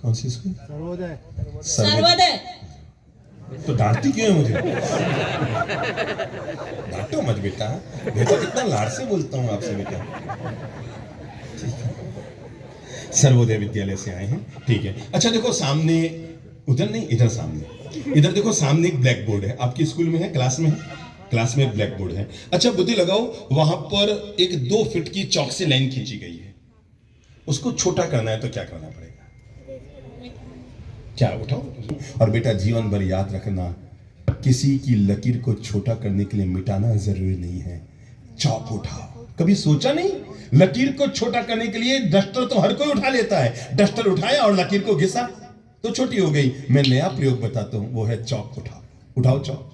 कौन सी स्कूल? सर्वोदय। सर्वोदय। तो डांटती क्यों है मुझे? डांटो मत बेटा, बेटा कितना लाड से बोलता हूं आपसे बेटा। सर्वोदय विद्यालय से आए हैं, ठीक है। अच्छा देखो सामने, उधर नहीं इधर सामने, इधर देखो सामने एक ब्लैक बोर्ड है। आपके स्कूल में है, क्लास में है? क्लास में ब्लैक बोर्ड है। अच्छा बुद्धि लगाओ, वहां पर एक 2 फीट की चौक से लाइन खींची गई है। उसको छोटा करना है तो क्या करना पड़ेगा? क्या उठाओ। और बेटा जीवन भर याद रखना, किसी की लकीर को छोटा करने के लिए मिटाना जरूरी नहीं है। चौक उठाओ। कभी सोचा नहीं, लकीर को छोटा करने के लिए डस्टर तो हर कोई उठा लेता है। डस्टर उठाया और लकीर को घिसा तो छोटी हो गई। मैं नया प्रयोग बताता हूं, वो है चौक उठाओ। उठाओ चौक,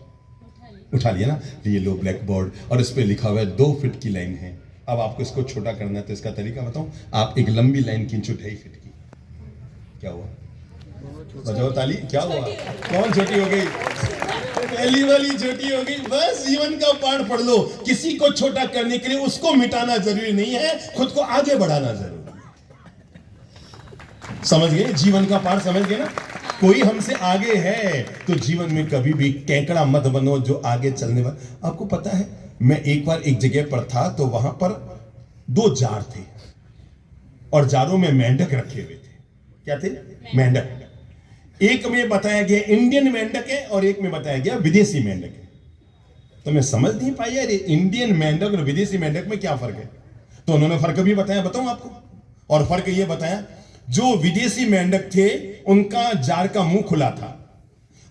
उठा लिया ना। ये लो ब्लैक बोर्ड, और इस पे लिखा हुआ है 2 फीट की लाइन है। अब आपको इसको छोटा करना है तो इसका तरीका बताऊं। आप एक लंबी लाइन खींचो 2.5 फीट की। क्या हुआ? बजाओ ताली। क्या हुआ? कौन छोटी हो गई? पहली वाली छोटी हो गई। बस जीवन का पाठ पढ़ लो, किसी को छोटा करने के लिए उसको मिटाना जरूरी नहीं है, खुद को आगे बढ़ाना जरूरी है। समझ गए? जीवन का पाठ समझ गए ना? कोई हमसे आगे है तो जीवन में कभी भी केकड़ा मत बनो जो आगे चलने वाला। आपको पता है, मैं एक बार एक जगह पर था तो वहां पर 2 जार थे और जारों में मेंढक रखे हुए थे। क्या थे? मेंढक। एक में बताया गया इंडियन मेंढक है और एक में बताया गया विदेशी मेंढक है। तो मैं समझ नहीं पाया यार, इंडियन मेंढक और विदेशी मेंढक में क्या फर्क है। तो उन्होंने फर्क भी बताया, बताऊं आपको। और फर्क ये बताया, जो विदेशी मेंढक थे उनका जार का मुंह खुला था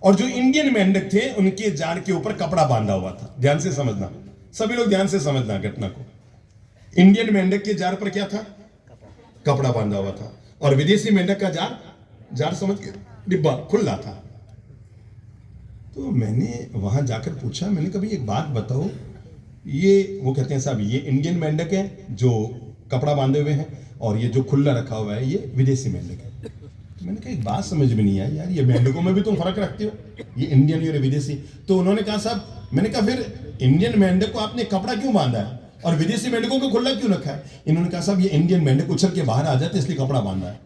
और जो इंडियन मेंढक थे उनके जार के ऊपर कपड़ा बांधा हुआ था। ध्यान से समझना, सभी लोग ध्यान से समझना घटना को। इंडियन मेंढक के जार पर क्या था? कपड़ा बांधा हुआ था। और विदेशी मेंढक का जार समझ के डिब्बा खुला था। तो मैंने वहां जाकर पूछा, मैंने कभी एक बात बताओ, ये वो कहते हैं साहब ये इंडियन मेंढक है जो कपड़ा बांधे हुए हैं और ये जो खुला रखा हुआ है ये विदेशी मेंढक है। तो मैंने कहा एक बात समझ में नहीं आई यार, ये मेंढकों में भी तुम फर्क रखते हो, ये इंडियन और विदेशी। तो उन्होंने कहा साहब, मैंने कहा फिर इंडियन मेंढक को आपने कपड़ा क्यों बांधा है और विदेशी मेंढकों को खुला क्यों रखा है? इन्होंने कहा साहब ये इंडियन मेंढक उछल के बाहर आ जाते इसलिए कपड़ा बांधा है।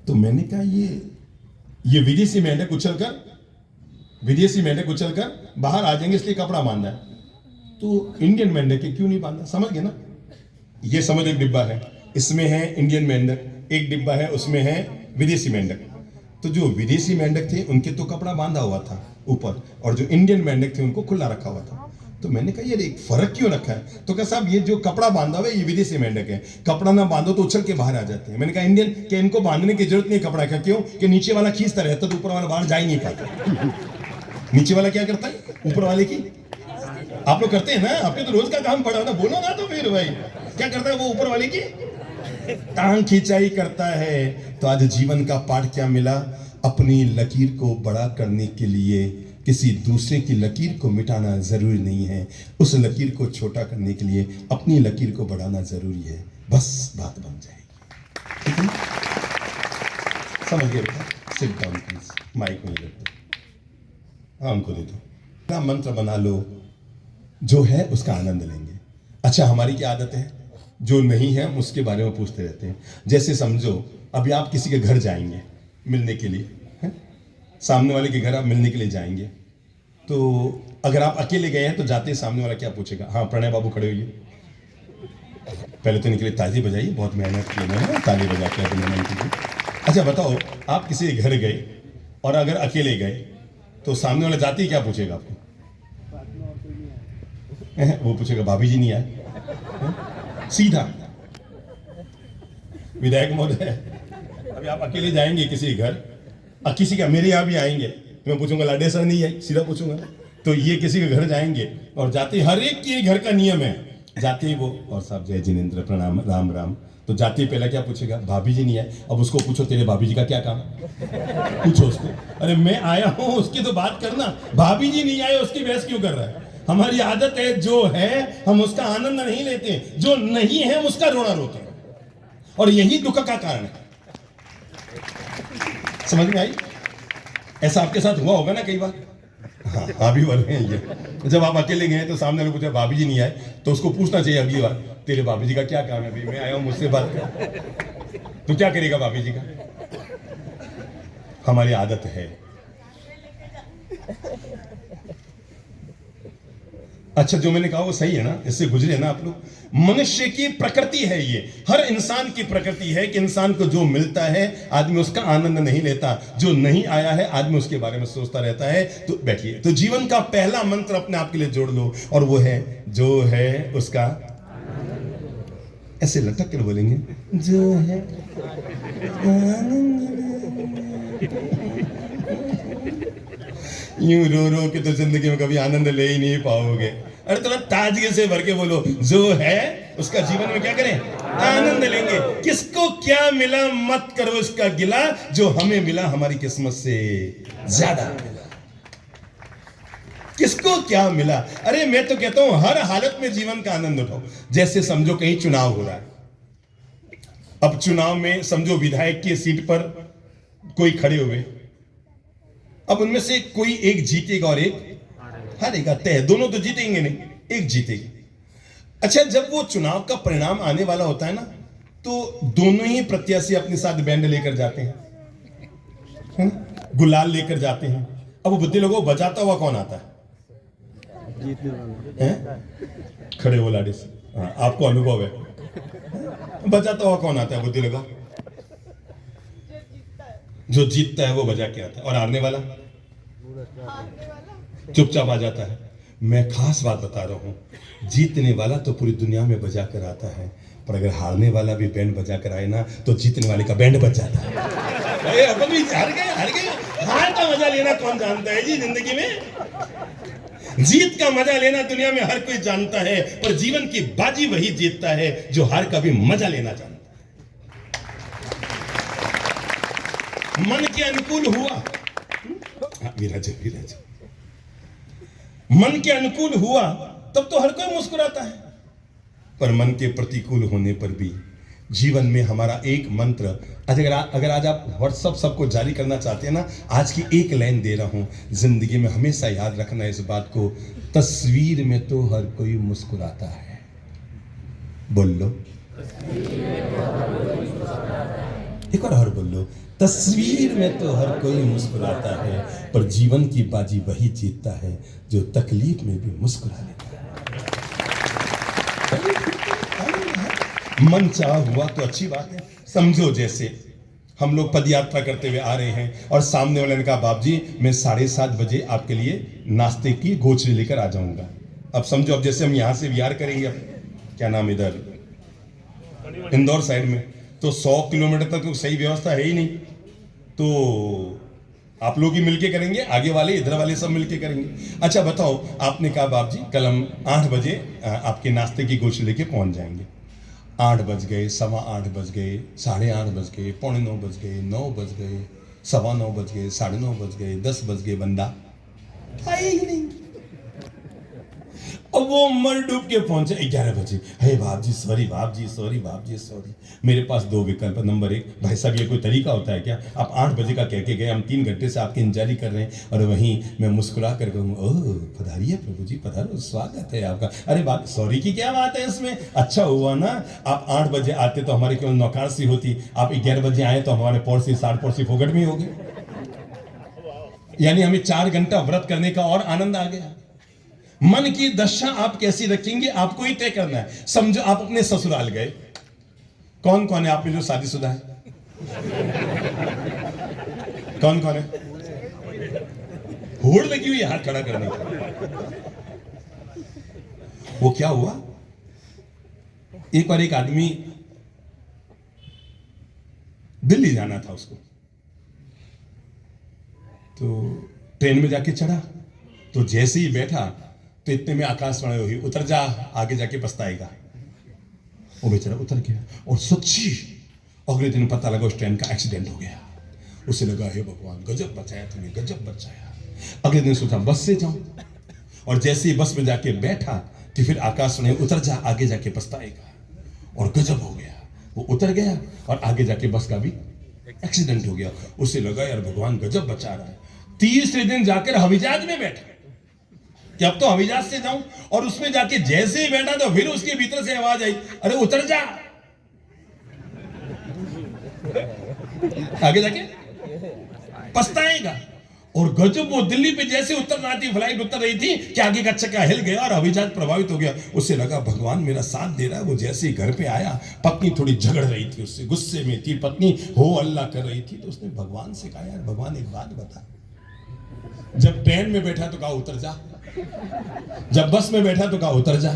तो मैंने कहा ये विदेशी मेंढक उछल कर बाहर आ जाएंगे इसलिए कपड़ा बांधा है, तो इंडियन मेंढक के क्यों नहीं बांधा? समझ गए ना? ये समझ, एक डिब्बा है, इसमें है इंडियन मेंढक, एक डिब्बा है उसमें है विदेशी मेंढक। तो जो विदेशी मेंढक थे उनके तो कपड़ा बांधा हुआ था ऊपर और जो इंडियन मेंढक थे उनको खुला रखा हुआ था। तो मैंने कहा यार एक फर्क क्यों रखा है? तो कहा साहब ये जो कपड़ा बांधा हुआ है ये विदेशी मेंढक है, कपड़ा ना बांधो तो उछल के बाहर आ जाते हैं। मैंने कहा इंडियन के इनको बांधने की जरूरत नहीं कपड़ा का, क्यों कि नीचे वाला खींचता रहता तो ऊपर वाला बाहर जा ही नहीं पाता। नीचे वाला क्या करता है? ऊपर वाले की, आप लोग करते हैं ना, आपके तो रोज का काम पड़ा ना, बोलो ना तो फिर भाई क्या करता है वो? ऊपर वाले की टांग खिंचाई करता है। तो आज जीवन का पाठ क्या मिला? अपनी लकीर को बड़ा करने के लिए किसी दूसरे की लकीर को मिटाना जरूरी नहीं है, उस लकीर को छोटा करने के लिए अपनी लकीर को बढ़ाना जरूरी है। बस बात बन जाएगी। ठीक है, समझ गए बेटा? सिट डाउन प्लीज, माइक में रख दो, हाँ उनको दे दो। ना मंत्र बना लो, जो है उसका आनंद लेंगे। अच्छा, हमारी क्या आदत है, जो नहीं है हम उसके बारे में पूछते रहते हैं। जैसे समझो अभी आप किसी के घर जाएंगे मिलने के लिए, है? सामने वाले के घर आप मिलने के लिए जाएंगे, तो अगर आप अकेले गए हैं तो जाते ही सामने वाला क्या पूछेगा? हाँ प्रणय बाबू खड़े होइए, पहले तो इनके लिए ताली बजाइए, बहुत मेहनत की है, ताली बजा के अभिनंदन कीजिए। अच्छा बताओ, आप किसी के घर गए और अगर अकेले गए तो सामने वाला जाते ही क्या पूछेगा आपको? वो पूछेगा भाभी जी नहीं आए, सीधा। विधायक महोदय, अभी आप अकेले जाएंगे किसी घर, किसी का, मेरे यहाँ भी आएंगे तो मैं पूछूंगा लाडे सर नहीं आई, सीधा पूछूंगा। तो ये किसी के घर जाएंगे और जाते ही, हर एक के घर का नियम है, जाते ही वो और साहब जय जिनेन्द्र प्रणाम राम राम, तो जाते ही पहला क्या पूछेगा? भाभी जी नहीं आए। अब उसको पूछो तेरे भाभी जी का क्या काम, पूछो उसको। अरे मैं आया हूं उसकी तो बात करना, भाभी जी नहीं आए उसकी बहस क्यों कर रहा है? हमारी आदत है जो है हम उसका आनंद नहीं लेते, जो नहीं है हम उसका रोना रोते हैं, और यही दुख का कारण है। समझ में आई? ऐसा आपके साथ हुआ होगा ना कई बार? हाँ हाँ भी बोल रहे हैं ये। जब आप अकेले गए तो सामने वाले पूछा भाभी जी नहीं आए, तो उसको पूछना चाहिए अगली बार, तेरे भाभी जी का क्या काम है? भाई मैं आया हूं मुझसे बात कर, तो क्या करेगा भाभी जी का? हमारी आदत है। अच्छा, जो मैंने कहा वो सही है ना, इससे गुजरे ना आप लोग। मनुष्य की प्रकृति है ये, हर इंसान की प्रकृति है कि इंसान को जो मिलता है आदमी उसका आनंद नहीं लेता, जो नहीं आया है आदमी उसके बारे में सोचता रहता है। तो बैठिए, तो जीवन का पहला मंत्र अपने आप के लिए जोड़ लो, और वो है जो है उसका, ऐसे लटक कर बोलेंगे, जो है यूं रो रो के तो जिंदगी में कभी आनंद ले ही नहीं पाओगे। अरे थोड़ा ताजगी से भर के बोलो, जो है उसका जीवन में क्या करें? आनंद लेंगे। किसको क्या मिला मत करो इसका गिला, जो हमें मिला हमारी किस्मत से ज्यादा मिला। किसको क्या मिला? अरे मैं तो कहता हूं हर हालत में जीवन का आनंद उठाओ। जैसे समझो कहीं चुनाव हो रहा है, अब चुनाव में समझो विधायक की सीट पर कोई खड़े हुए, अब उनमें से कोई एक जीतेगा और एक हारेगा, तय, दोनों तो जीतेंगे नहीं, एक जीतेगा। अच्छा, जब वो चुनाव का परिणाम आने वाला होता है ना, तो दोनों ही प्रत्याशी अपने साथ बैंड लेकर जाते हैं, गुलाल लेकर जाते हैं। अब वो बुद्धि लोगों, बजाता हुआ कौन आता है? जीतने वाला है? खड़े हो लाडे से, हाँ, आपको अनुभव है। बजाता हुआ कौन आता है बुद्धि लोगों? जो जीतता है वो बजा के आता है, और हारने वाला चुपचाप आ जाता है। मैं खास बात बता रहा हूं, जीतने वाला तो पूरी दुनिया में बजा कर आता है, पर अगर हारने वाला भी बैंड बजा कर आए ना, तो जीतने वाले का बैंड बज जाता है। अब भी हार गए, हार का मजा लेना कौन जानता है जी जिंदगी में? जीत का मजा लेना दुनिया में हर कोई जानता है, पर जीवन की बाजी वही जीतता है जो हार का भी मजा लेना जानता है। मन के अनुकूल हुआ, विराज, मन के अनुकूल हुआ तब तो हर कोई मुस्कुराता है, पर मन के प्रतिकूल होने पर भी जीवन में हमारा एक मंत्र, अगर आज आप व्हाट्सएप सबको जारी करना चाहते हैं ना, आज की एक लाइन दे रहा हूं, जिंदगी में हमेशा याद रखना इस बात को, तस्वीर में तो हर कोई मुस्कुराता है। बोल लो, एक और बोल लो, तस्वीर में तो हर कोई मुस्कुराता है, पर जीवन की बाजी वही जीतता है जो तकलीफ में भी मुस्कुरा लेता है। मन चाह हुआ तो अच्छी बात है। समझो जैसे हम लोग पद यात्रा करते हुए आ रहे हैं और सामने वाले ने कहा, बाप जी मैं 7:30 बजे आपके लिए नाश्ते की गोचरी लेकर आ जाऊंगा। अब समझो, अब जैसे हम यहाँ से विहार करेंगे, अब क्या नाम, इधर इंदौर साइड में, तो 100 किलोमीटर तक तो सही व्यवस्था है ही नहीं, तो आप लोग ही मिलके करेंगे, आगे वाले इधर वाले सब मिलके करेंगे। अच्छा बताओ, आपने कहा बाप जी कल हम 8 बजे आपके नाश्ते की गोश्त लेके पहुंच जाएंगे। 8 बज गए, 8:15 बज गए, 8:30 बज गए, 8:45 बज गए, 9 बज गए, 9:15 बज गए, 9:30 बज गए, 10 बज गए, बंदा आए ही नहीं। अब वो मर डूब के पहुंचे 11 बजे, हे बाप जी सॉरी, बाप जी सॉरी, बाप जी सॉरी। मेरे पास 2 विकल्प, नंबर 1, भाई साहब ये कोई तरीका होता है क्या? आप 8 बजे का कह के गए, हम 3 घंटे से आपकी इंतजारी कर रहे हैं, और वहीं मैं मुस्कुरा कर कहूँ, ओह पधारिए प्रभु जी, पधारो, स्वागत है आपका। अरे बात, सॉरी की क्या बात है इसमें? अच्छा हुआ ना आप 8 बजे आते तो हमारी केवल नौकार सी होती, आप 11 बजे आए तो हमारे पड़ोसी 60 पड़ोसी फोकट में हो गए, यानी हमें 4 घंटा व्रत करने का और आनंद आ गया। मन की दशा आप कैसी रखेंगे आपको ही तय करना है। समझो आप अपने ससुराल गए, कौन कौन है आप में जो शादीशुदा है? कौन कौन है? होड़ लगी हुई है हाथ खड़ा करने की। वो क्या हुआ, एक बार एक आदमी दिल्ली जाना था उसको, तो ट्रेन में जाके चढ़ा, तो जैसे ही बैठा तो इतने में आकाशवाणी हुई, उतर जा आगे जाके पछताएगा। वो बेचारा उतर गया, और सच्ची अगले दिन पता लगा उस ट्रेन का एक्सीडेंट हो गया। उसे लगा, हे भगवान गजब बचाया तुमने, गजब बचाया। अगले दिन सोचा बस से जाऊं, और जैसे ही बस में जाके बैठा कि फिर आकाशवाणी, उतर जा आगे जाके पछताएगा, और गजब हो गया, वो उतर गया और आगे जाके बस का भी एक्सीडेंट हो गया। उसे लगा यार भगवान गजब बचा रहा है। तीसरे दिन जाकर हवाईजहाज में बैठा कि अब तो हवाईजहाज से जाऊं, और उसमें जाके जैसे ही बैठा तो फिर उसके भीतर से आवाज आई, अरे उतर जा आगे जाके पछताएगा। और गजब, वो दिल्ली पे जैसे उतर रही थी, फ्लाइट उतर रही थी कि आगे का चक्का हिल गया और हवाईजहाज प्रभावित हो गया। उससे लगा भगवान मेरा साथ दे रहा है। वो जैसे ही घर पे आया, पत्नी थोड़ी झगड़ रही थी उससे, गुस्से में थी पत्नी, हो अल्लाह कर रही थी, तो उसने भगवान से कहा, यार भगवान एक बात बता, जब ट्रेन में बैठा तो कहा उतर जा, जब बस में बैठा तो कहा उतर जा,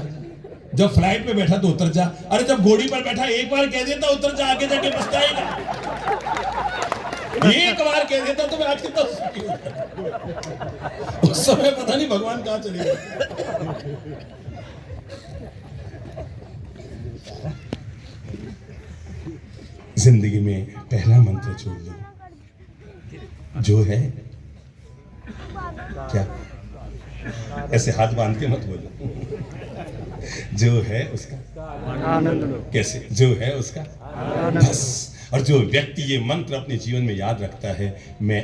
जब फ्लाइट में बैठा तो उतर जा, अरे जब घोड़ी पर बैठा एक बार कह देता उतर जा आगे जाके पछताएगा, एक बार कह देता तो मैं आज कितना सुखी होता। उस समय पता नहीं भगवान कहां चले गए। जिंदगी में पहला मंत्र छोड़ दो, जो है क्या, ऐसे हाथ बांध के मत बोलो, जो है उसका आनंद लो। कैसे? जो है उसका बस, और जो व्यक्ति ये मंत्र अपने जीवन में याद रखता है, मैं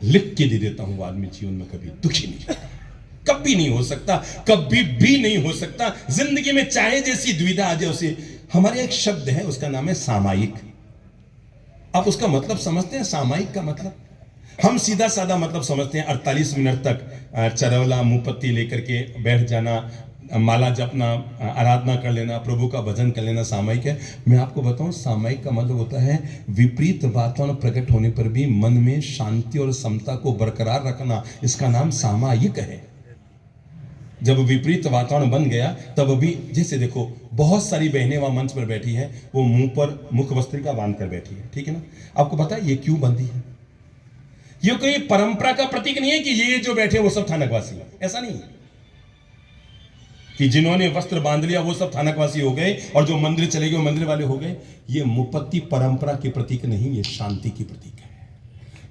लिख के दे देता हूं, वो आदमी जीवन में कभी दुखी नहीं होता, कभी नहीं हो सकता, कभी भी नहीं हो सकता। जिंदगी में चाहे जैसी दुविधा आ जाए उसे, हमारे एक शब्द है उसका नाम है सामायिक। आप उसका मतलब समझते हैं? सामायिक का मतलब हम सीधा साधा मतलब समझते हैं, 48 मिनट तक चरवला मुंहपत्ती लेकर के बैठ जाना, माला जपना, आराधना कर लेना, प्रभु का भजन कर लेना सामायिक है। मैं आपको बताऊं, सामायिक का मतलब होता है विपरीत वातावरण प्रकट होने पर भी मन में शांति और समता को बरकरार रखना, इसका नाम सामायिक है। जब विपरीत वातावरण बन गया तब भी, जैसे देखो बहुत सारी बहनें वहां मंच पर बैठी हैं, वो मुंह पर मुख वस्त्रिका बांध कर बैठी है, ठीक है ना। आपको पता है ये क्यों बंधी है? ये कोई परंपरा का प्रतीक नहीं है कि ये जो बैठे वो सब थानकवासी है, ऐसा नहीं है कि जिन्होंने वस्त्र बांध लिया वो सब थानकवासी हो गए और जो मंदिर चले गए वो मंदिर वाले हो गए। ये मुपत्ति परंपरा के प्रतीक नहीं, ये शांति की प्रतीक है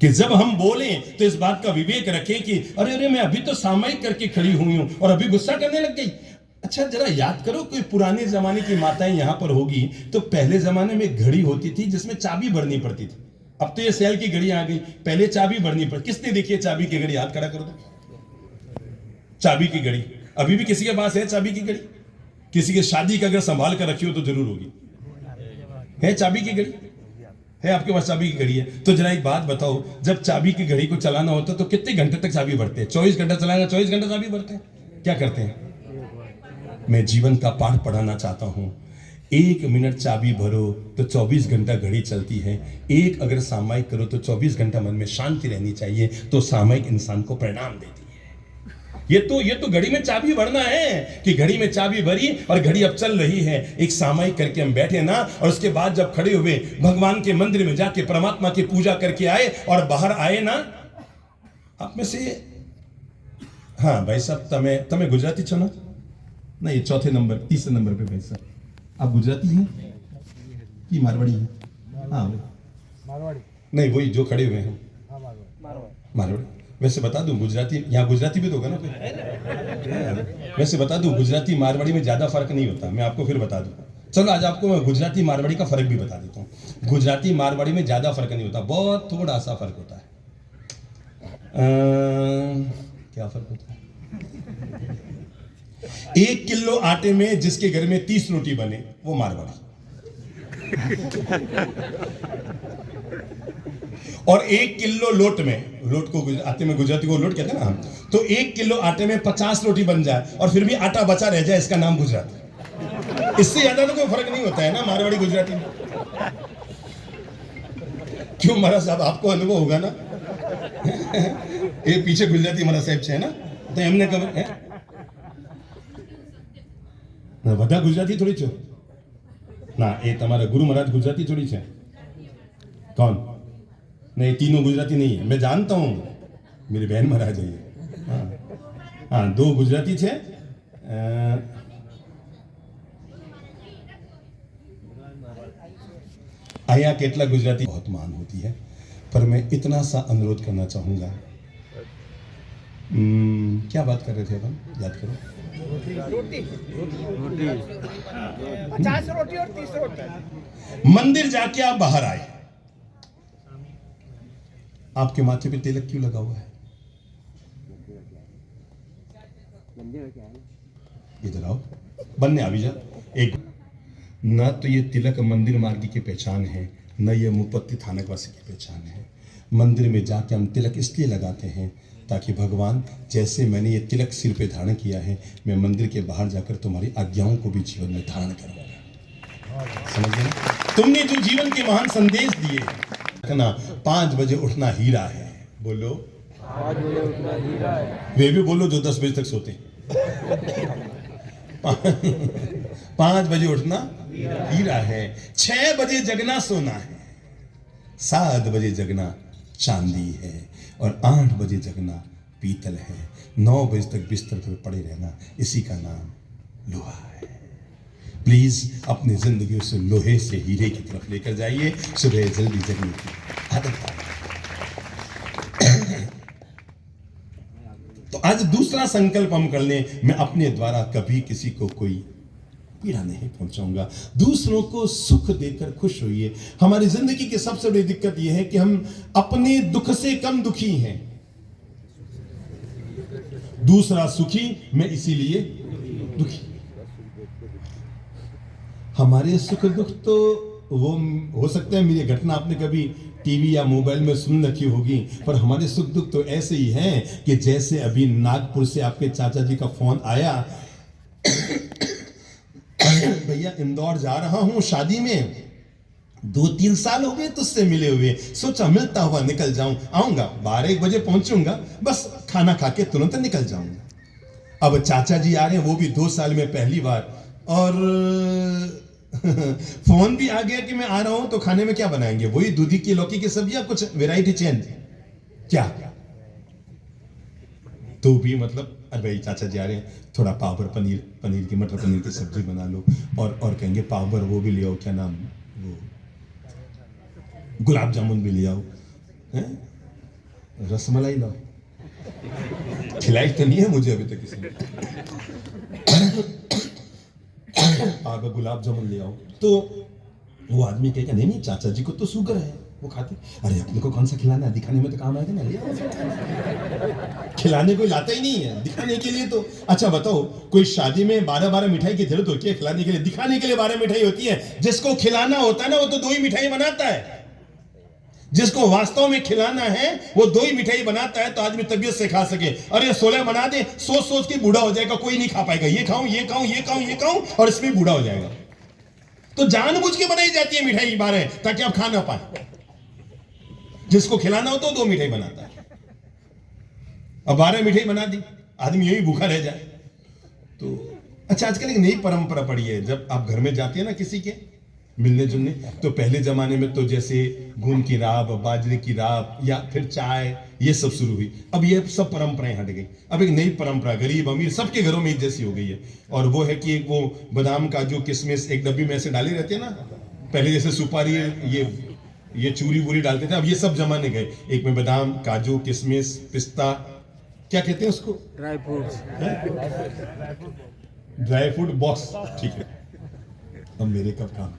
कि जब हम बोलें तो इस बात का विवेक रखें कि अरे अरे मैं अभी तो सामायिक करके खड़ी हुई हूं और अभी गुस्सा करने लग गई। अच्छा जरा याद करो, कोई पुराने जमाने की माताएं यहां पर होगी तो पहले जमाने में घड़ी होती थी जिसमें चाबी भरनी पड़ती थी। अब तो ये सेल की घड़ी आ गई, पहले चाबी भरनी पड़ती। किसने देखी है चाबी की घड़ी? हाथ खड़ा कर दो। चाबी की घड़ी अभी भी किसी के पास है? चाबी की घड़ी किसी के शादी का अगर संभाल कर रखी हो तो जरूर होगी। है चाबी की घड़ी? है आपके पास चाबी की घड़ी है? तो जरा एक बात बताओ, जब चाबी की घड़ी को चलाना होता तो कितने घंटे तक चाबी भरते हैं? 24 घंटा चलाएंगे, 24 घंटा चाबी भरते हैं। क्या करते हैं? मैं जीवन का पाठ पढ़ाना चाहता हूं। 1 मिनट चाबी भरो तो 24 घंटा घड़ी चलती है। एक अगर सामायिक करो तो 24 घंटा मन में शांति रहनी चाहिए, तो सामायिक इंसान को परिणाम देती है। ये तो घड़ी में चाबी भरना है कि घड़ी में चाबी भरी और घड़ी अब चल रही है। एक सामायिक करके हम बैठे ना, और उसके बाद जब खड़े हुए भगवान के मंदिर में जाके परमात्मा की पूजा करके आए और बाहर आए ना, आप में से हाँ भाई साहब तमें गुजराती छो ना? नहीं, चौथे नंबर तीसरे नंबर पे भाई साहब आप गुजराती हैं कि मारवाड़ी हैं? हाँ मारवाड़ी नहीं, वही जो खड़े हुए हैं मारवाड़ी। वैसे बता दूं, गुजराती यहाँ गुजराती भी तो होगा ना कोई? वैसे बता दूं, गुजराती मारवाड़ी में ज्यादा फर्क नहीं होता। मैं आपको फिर बता दूं। चलो आज आपको मैं गुजराती मारवाड़ी का फर्क भी बता देता हूँ। गुजराती मारवाड़ी में ज्यादा फर्क नहीं होता, बहुत थोड़ा सा फर्क होता है। क्या फर्क होता है? 1 किलो आटे में जिसके घर में 30 रोटी बने वो मारवाड़ी, और 1 किलो लोट को आटे में गुजराती को लोट कहते हैं ना हम, तो 1 किलो आटे में 50 रोटी बन जाए और फिर भी आटा बचा रह जाए, इसका नाम गुजराती। इससे ज्यादा तो कोई फर्क नहीं होता है ना मारवाड़ी गुजराती में। क्यों महाराज साहब, आपको अनुभव होगा ना? ये पीछे गुजराती महाराज साहब है ना, तो हमने कब બધા ગુજરાતી થોડી છો ના, એ તમારા ગુરુ महाराज गुजराती थोड़ी છે। कौन? नहीं, तीनों गुजराती नहीं है, मैं जानता हूँ, मेरी बहन महाराज है ये। हाँ 2 गुजराती છે। आया केटला गुजराती बहुत महान होती है, पर मैं इतना सा अनुरोध करना चाहूंगा। क्या बात कर रहे थे अपन? याद करो। रोटी 50 रोटी और 30 रोटी। मंदिर जाके आप बाहर आए, आपके माथे पे तिलक क्यों लगा हुआ है? इधर आओ, बनने आवी जा। एक न तो ये तिलक मंदिर मार्गी की पहचान है, न ये मुपत्ति थानकवासी की पहचान है। मंदिर में जाके हम तिलक इसलिए लगाते हैं ताकि भगवान, जैसे मैंने ये तिलक सिर पे धारण किया है, मैं मंदिर के बाहर जाकर तुम्हारी आज्ञाओं को भी जीवन में धारण करूंगा। समझ गए ना? तुमने जो जीवन के महान संदेश दिए, 5 बजे उठना हीरा है। बोलो 5 बजे उठना हीरा है। वे भी बोलो जो 10 बजे तक सोते। 5 बजे उठना हीरा है। 6 बजे जगना सोना है। 7 बजे जगना चांदी है, और 8 बजे जगना पीतल है। 9 बजे तक बिस्तर पर पड़े रहना, इसी का नाम लोहा है। प्लीज अपनी जिंदगी से लोहे से हीरे की तरफ लेकर जाइए। सुबह जल्दी जगने की आदत डालिए। तो आज दूसरा संकल्प हम कर लें, मैं अपने द्वारा कभी किसी को कोई पीड़ा नहीं पहुंचाऊंगा। दूसरों को सुख देकर खुश होइए। हमारी जिंदगी की सबसे बड़ी दिक्कत यह है कि हम अपने दुख से कम दुखी हैं। दूसरा सुखी, मैं इसीलिए दुखी। हमारे सुख दुख तो वो हो सकता है मेरी घटना आपने कभी टीवी या मोबाइल में सुन रखी होगी, पर हमारे सुख दुख तो ऐसे ही हैं कि जैसे अभी नागपुर से आपके चाचा जी का फोन आया, भैया इंदौर जा रहा हूं शादी में, 2-3 साल हो गए तुझसे मिले हुए, सोचा मिलता हुआ निकल जाऊं, आऊंगा 12-1 बजे पहुंचूंगा, बस खाना खा के तुरंत निकल जाऊंगा। अब चाचा जी आ रहे हैं, वो भी 2 साल में पहली बार, और फोन भी आ गया कि मैं आ रहा हूं, तो खाने में क्या बनाएंगे? वही दूधी की लौकी की सब्जी या कुछ वैरायटी चेंज? क्या? तो भी मतलब अरे भाई चाचा जी आ रहे हैं, थोड़ा पावर पनीर की मटर पनीर की सब्जी बना लो, और कहेंगे पावर वो भी ले आओ, क्या नाम, वो गुलाब जामुन भी ले आओ, रसमलाई लाओ। खिलाई तो नहीं है मुझे अभी तक किसी ने। आप गुलाब जामुन ले आओ, तो वो आदमी कहेगा नहीं चाचा जी को तो शुगर है, वो खाते। अरे अपने को कौन सा खिलाना है, दिखाने में तो काम आएगा ना, ले आओ। खिलाने को लाता ही नहीं है, दिखाने के लिए तो। अच्छा बताओ, कोई शादी में 12 मिठाई की जरूरत होती है खिलाने के लिए? दिखाने के लिए 12 मिठाई होती है। जिसको खिलाना होता है ना, वो तो 2 ही मिठाई बनाता है। जिसको वास्तव में खिलाना है वो 2 ही मिठाई बनाता है, तो आदमी तबीयत से खा सके। अरे 16 बना दे, सोच सोच के बूढ़ा हो जाएगा, कोई नहीं खा पाएगा। ये खाऊं ये खाऊं ये खाऊं ये खाऊं, और इसमें बूढ़ा हो जाएगा। तो जानबूझ के बनाई जाती है मिठाई 12, ताकि आप खा ना पाए। जिसको खिलाना हो तो 2 मिठाई बनाता है। अब 12 मिठाई बना दी, आदमी यही भूखा रह जाए। तो अच्छा, आजकल एक नई परंपरा पड़ी है, जब आप घर में जाते हैं ना किसी के मिलने जुलने, तो पहले जमाने में तो जैसे घून की राब, बाजरे की राब, या फिर चाय, ये सब शुरू हुई। अब ये सब परंपराएं हट गई। अब एक नई परंपरा गरीब अमीर सबके घरों में एक जैसी हो गई है, और वो है कि एक वो बादाम काजू किशमिश एक डब्बी में ऐसे डाले रहते हैं ना। पहले जैसे सुपारी ये चूरी वूरी डालते थे, अब ये सब जमाने गए। एक में बादाम काजू किशमिश पिस्ता, क्या कहते हैं उसको, ड्राई फ्रूट बॉक्स, ठीक है। अब मेरे कब काम।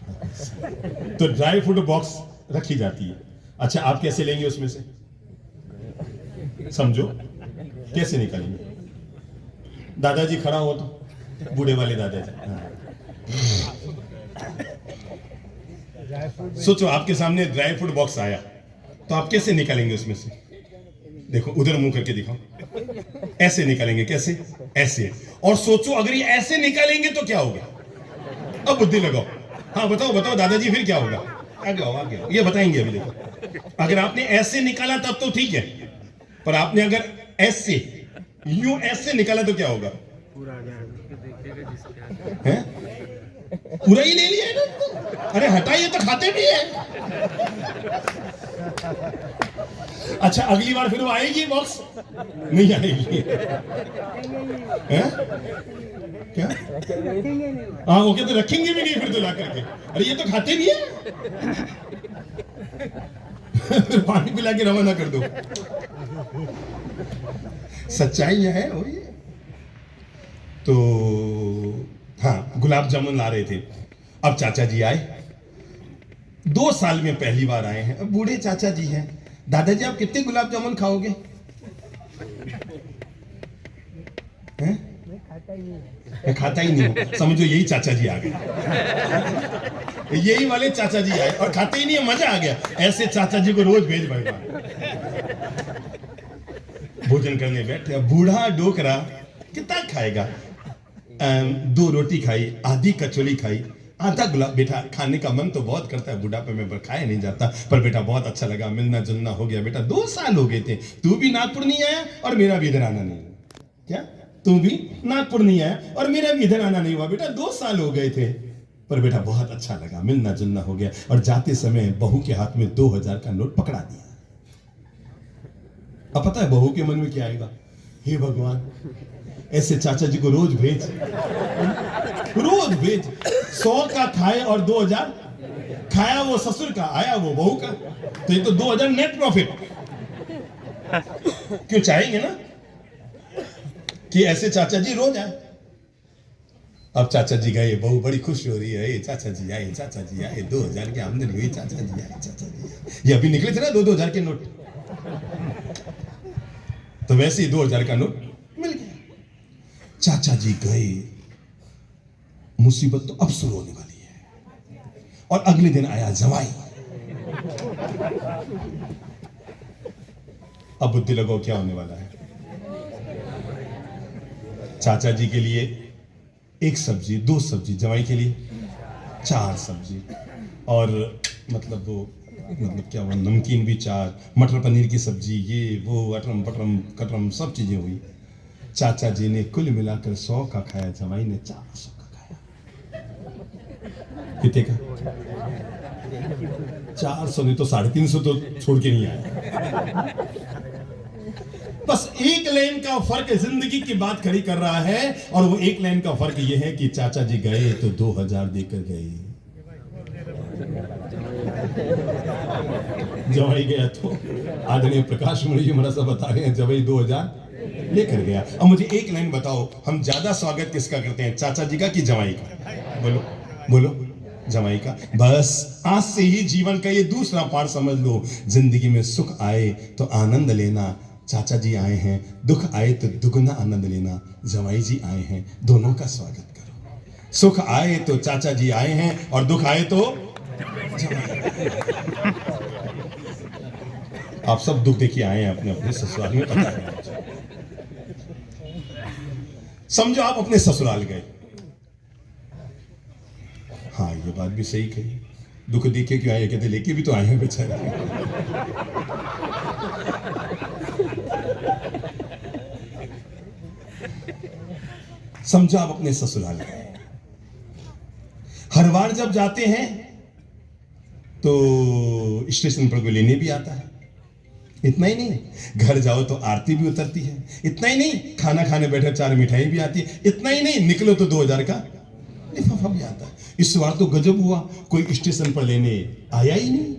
तो ड्राई फ्रूट बॉक्स रखी जाती है। अच्छा, आप कैसे लेंगे उसमें से, समझो कैसे निकालेंगे? दादाजी खड़ा हो तो, बूढ़े वाले दादाजी, सोचो आपके सामने ड्राई फ्रूट बॉक्स आया, तो आप कैसे निकालेंगे उसमें से? देखो उधर मुंह करके दिखाओ, ऐसे निकालेंगे। कैसे? ऐसे। और सोचो अगर ये ऐसे निकालेंगे तो क्या होगा? अब बुद्धि लगाओ। हाँ बताओ दादाजी, फिर क्या होगा? आगे आओ, ये बताएंगे अभी। देखो, अगर आपने ऐसे निकाला तब तो ठीक है, पर आपने अगर ऐसे यूं ऐसे निकाला तो क्या होगा? पूरा ही ले लिया है ना। अरे हटाइए, तो खाते भी है। अच्छा, अगली बार फिर वो आएगी बॉक्स? नहीं आएगी। क्या? हाँ, वो कहते रखेंगे भी नहीं फिर तो ला करके। अरे ये तो खाते भी है। तो पानी पिला के रवाना कर दो। सच्चाई यह है। वही तो हाँ, गुलाब जामुन ला रहे थे। अब चाचा जी आए, 2 साल में पहली बार आए हैं। अब बूढ़े चाचा जी हैं। दादाजी आप कितने गुलाब जामुन खाओगे? हैं? मैं खाता ही नहीं हूं। समझो यही चाचा जी आ गए। यही वाले चाचा जी आए और खाते ही नहीं है। मजा आ गया। ऐसे चाचा जी को रोज भेज भाई। भोजन करने बैठे, बूढ़ा डोकरा कितना खाएगा? 2 रोटी खाई, आधी कचौड़ी खाई, आधा गुलाब। बेटा खाने का मन तो बहुत करता है, बुढ़ापे में खाया नहीं जाता, पर बेटा बहुत अच्छा लगा, मिलना जुलना हो गया। बेटा 2 साल हो गए थे, तू भी नागपुर नहीं आया और मेरा भी इधर आना नहीं हुआ। क्या? तू भी नागपुर नहीं आया और मेरा भी इधर आना नहीं हुआ। बेटा 2 साल हो गए थे, पर बेटा बहुत अच्छा लगा, मिलना जुलना हो गया। और जाते समय बहू के हाथ में 2000 का नोट पकड़ा दिया। अब पता है बहू के मन में क्या आएगा? हे भगवान, ऐसे चाचा जी को रोज भेज। 100 का खाए और 2000 खाया वो ससुर का, आया वो बहू का, तो ये तो 2000 नेट प्रॉफिट। क्यों चाहेंगे ना कि ऐसे चाचा जी रोज आए। अब चाचा जी गए, बहू बड़ी खुश हो रही है, ये चाचा जी आए, चाचा जी आए, 2000 की आमदनी हुई, चाचा जी आए, चाचा जी आए। ये अभी निकले थे ना 2000 के नोट, तो वैसे ही 2000 का नोट मिल गया। चाचा जी गए, मुसीबत तो अब शुरू होने वाली है। और अगले दिन आया जवाई। अब बुद्धि लगाओ क्या होने वाला है। चाचा जी के लिए 1 सब्जी, 2 सब्जी, जवाई के लिए 4 सब्जी, और मतलब वो क्या हुआ, नमकीन भी 4, मटर पनीर की सब्जी, ये वो अटरम पटरम कटरम सब चीजें हुई। चाचा जी ने कुल मिलाकर 100 का खाया, जवाई ने 400 का खाया। कितने का? 400 नहीं तो 350 तो छोड़ के नहीं आया। बस एक लाइन का फर्क जिंदगी की बात खड़ी कर रहा है, और वो एक लाइन का फर्क ये है कि चाचा जी गए तो 2000 देकर गए, जवाई गया तो आदरणीय प्रकाश मुनि जी महाराज बता रहे हैं जवाई 2000 लेकर गया। अब मुझे एक लाइन बताओ, हम ज्यादा स्वागत किसका करते हैं, चाचा जी का कि जवाई का? बोलो बोलो, जवाई का। बस आज से ही जीवन का ये दूसरा पार्ट समझ लो, जिंदगी में सुख आए तो आनंद लेना, चाचा जी आए हैं, दुख आए तो दुगना आनंद लेना, जवाई जी आए हैं, दोनों का स्वागत करो। सुख आए तो चाचा जी आए हैं, और दुख आए तो आप सब दुख देखिए आए हैं अपने अपने ससुराल में, पता है। समझो आप अपने ससुराल गए, हाँ ये बात भी सही कही, दुख देखे क्यों आए, कहते लेके भी तो आए हैं बेचारे। समझो आप अपने ससुराल गए, हर बार जब जाते हैं तो स्टेशन पर कोई लेने भी आता है। इतना ही नहीं, घर जाओ तो आरती भी उतरती है। इतना ही नहीं, खाना खाने बैठे 4 मिठाई भी आती है। इतना ही नहीं, निकलो तो 2000 का लिफाफा भी आता है। इस बार तो गजब हुआ, कोई स्टेशन पर लेने आया ही नहीं,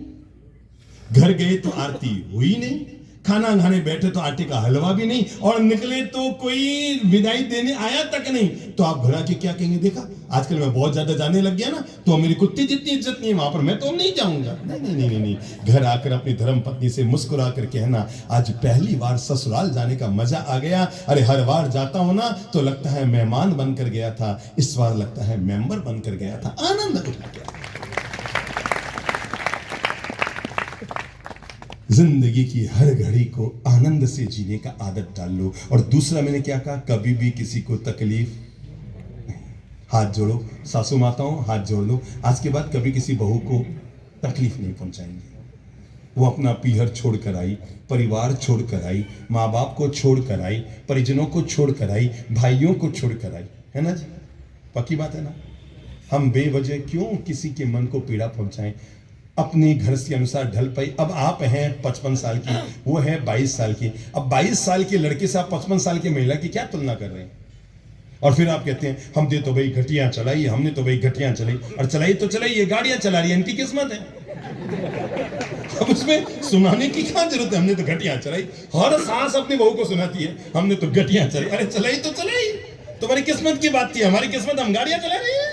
घर गए तो आरती हुई नहीं, खाना खाने बैठे तो आटे का हलवा भी नहीं, और निकले तो कोई विदाई देने आया तक नहीं। तो आप घर आके क्या कहेंगे, देखा आजकल मैं बहुत ज्यादा जाने लग गया ना, तो मेरी कुत्ते जितनी इज्जत नहीं है वहां पर, मैं तो नहीं जाऊंगा। नहीं नहीं नहीं नहीं, घर आकर अपनी धर्म पत्नी से मुस्कुरा कर कहना, आज पहली बार ससुराल जाने का मजा आ गया। अरे हर बार जाता हूं ना तो लगता है मेहमान बनकर गया था, इस बार लगता है मेंबर बनकर गया था, आनंद उठा गया। जिंदगी की हर घड़ी को आनंद से जीने का आदत डाल लो। और दूसरा मैंने क्या कहा, कभी भी किसी को तकलीफ नहीं। हाथ जोड़ो सासू माताओं, हाथ जोड़ लो, आज के बाद कभी किसी बहू को तकलीफ नहीं पहुंचाएंगे। वो अपना पीहर छोड़ कर आई, परिवार छोड़ कर आई, माँ बाप को छोड़ कर आई, परिजनों को छोड़ कर आई, भाइयों को छोड़ कर आई, है ना जी, पक्की बात है ना। हम बेवजह क्यों किसी के मन को पीड़ा पहुंचाएं, अपने घर से अनुसार ढल पाई। अब आप हैं 55 साल की, वो है 22 साल की, अब 22 साल के लड़के से आप 55 साल की महिला की क्या तुलना कर रहे हैं। और फिर आप कहते हैं हमने तो भाई घटिया चलाई, हमने तो भाई घटिया चलाई, और चलाई तो चलाई, ये गाड़ियां चला रही है, इनकी किस्मत है। अब उसमें सुनाने की क्या जरूरत है, हमने तो घटिया चलाई। हर सास अपनी बहू को सुनाती है हमने तो घटिया चलाई। अरे चलाई तो चलाई, तुम्हारी किस्मत की बात थी, हमारी किस्मत हम गाड़ियां चला रही है।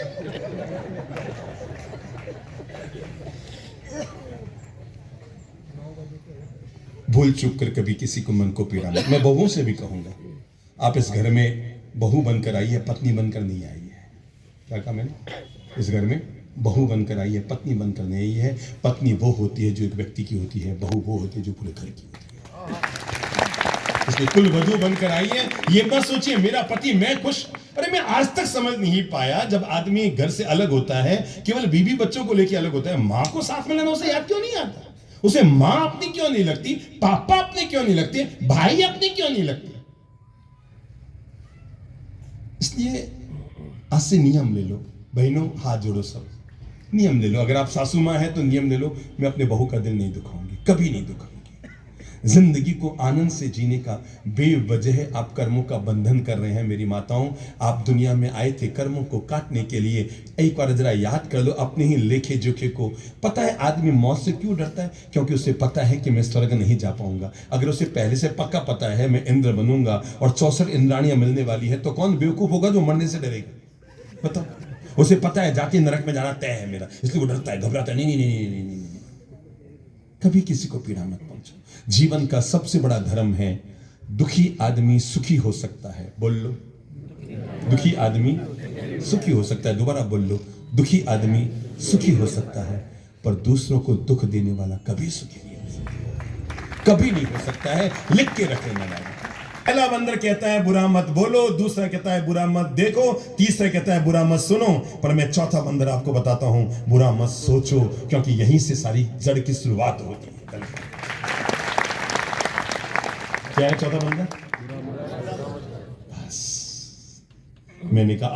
भूल चूक कर कभी किसी को मन को पीड़ा मत। मैं बहुओं से भी कहूंगा, आप इस घर में बहू बनकर आई है, पत्नी बनकर नहीं आई है। क्या कहा मैंने, इस घर में बहू बनकर आई है, पत्नी बनकर नहीं आई है। पत्नी वो होती है जो एक व्यक्ति की होती है, बहू वो होती है जो पूरे घर की होती है। इसलिए कुल वधू बनकर आई है। ये मत सोचिए मेरा पति मैं खुश, अरे मैं आज तक समझ नहीं पाया, जब आदमी घर से अलग होता है, केवल बीवी बच्चों को लेकर अलग होता है, माँ को साथ में लाना उसे याद क्यों नहीं आता, उसे मां अपनी क्यों नहीं लगती, पापा अपने क्यों नहीं लगते, भाई अपने क्यों नहीं लगते। इसलिए आज से नियम ले लो, बहनों हाथ जोड़ो, सब नियम ले लो। अगर आप सासू मां हैं तो नियम ले लो, मैं अपने बहू का दिल नहीं दुखाऊंगी, कभी नहीं दुखाऊंगी। जिंदगी को आनंद से जीने का बेवजह आप कर्मों का बंधन कर रहे हैं। मेरी माताओं, आप दुनिया में आए थे कर्मों को काटने के लिए। एक बार जरा याद कर लो अपने ही लेखे जोखे को। पता है आदमी मौत से क्यों डरता है, क्योंकि उसे पता है कि मैं स्वर्ग नहीं जा पाऊंगा। अगर उसे पहले से पक्का पता है मैं इंद्र बनूंगा और 64 इंद्राणियां मिलने वाली है, तो कौन बेवकूफ होगा जो मरने से डरेगा। बताओ, उसे पता है जाति नरक में जाना तय है मेरा, इसलिए वो डरता है, घबराता है। नहीं नहीं नहीं नहीं नहीं, नहीं, नहीं। कभी किसी को पीड़ा मत पहुंचाओ। जीवन का सबसे बड़ा धर्म है, दुखी आदमी सुखी हो सकता है। बोल लो, दुखी आदमी सुखी हो सकता है। दोबारा बोल लो, दुखी आदमी सुखी हो सकता है, पर दूसरों को दुख देने वाला कभी सुखी नहीं हो सकता, कभी नहीं हो सकता है। लिख के रख लेना वाला। पहला बंदर कहता है बुरा मत बोलो, दूसरा कहता है बुरा मत देखो, तीसरा कहता है बुरा मत सुनो, पर मैं चौथा बंदर आपको बताता हूं, बुरा मत सोचो, क्योंकि यहीं से सारी जड़ की शुरुआत होती है। क्या है चौथा बंदर? बस मैंने कहा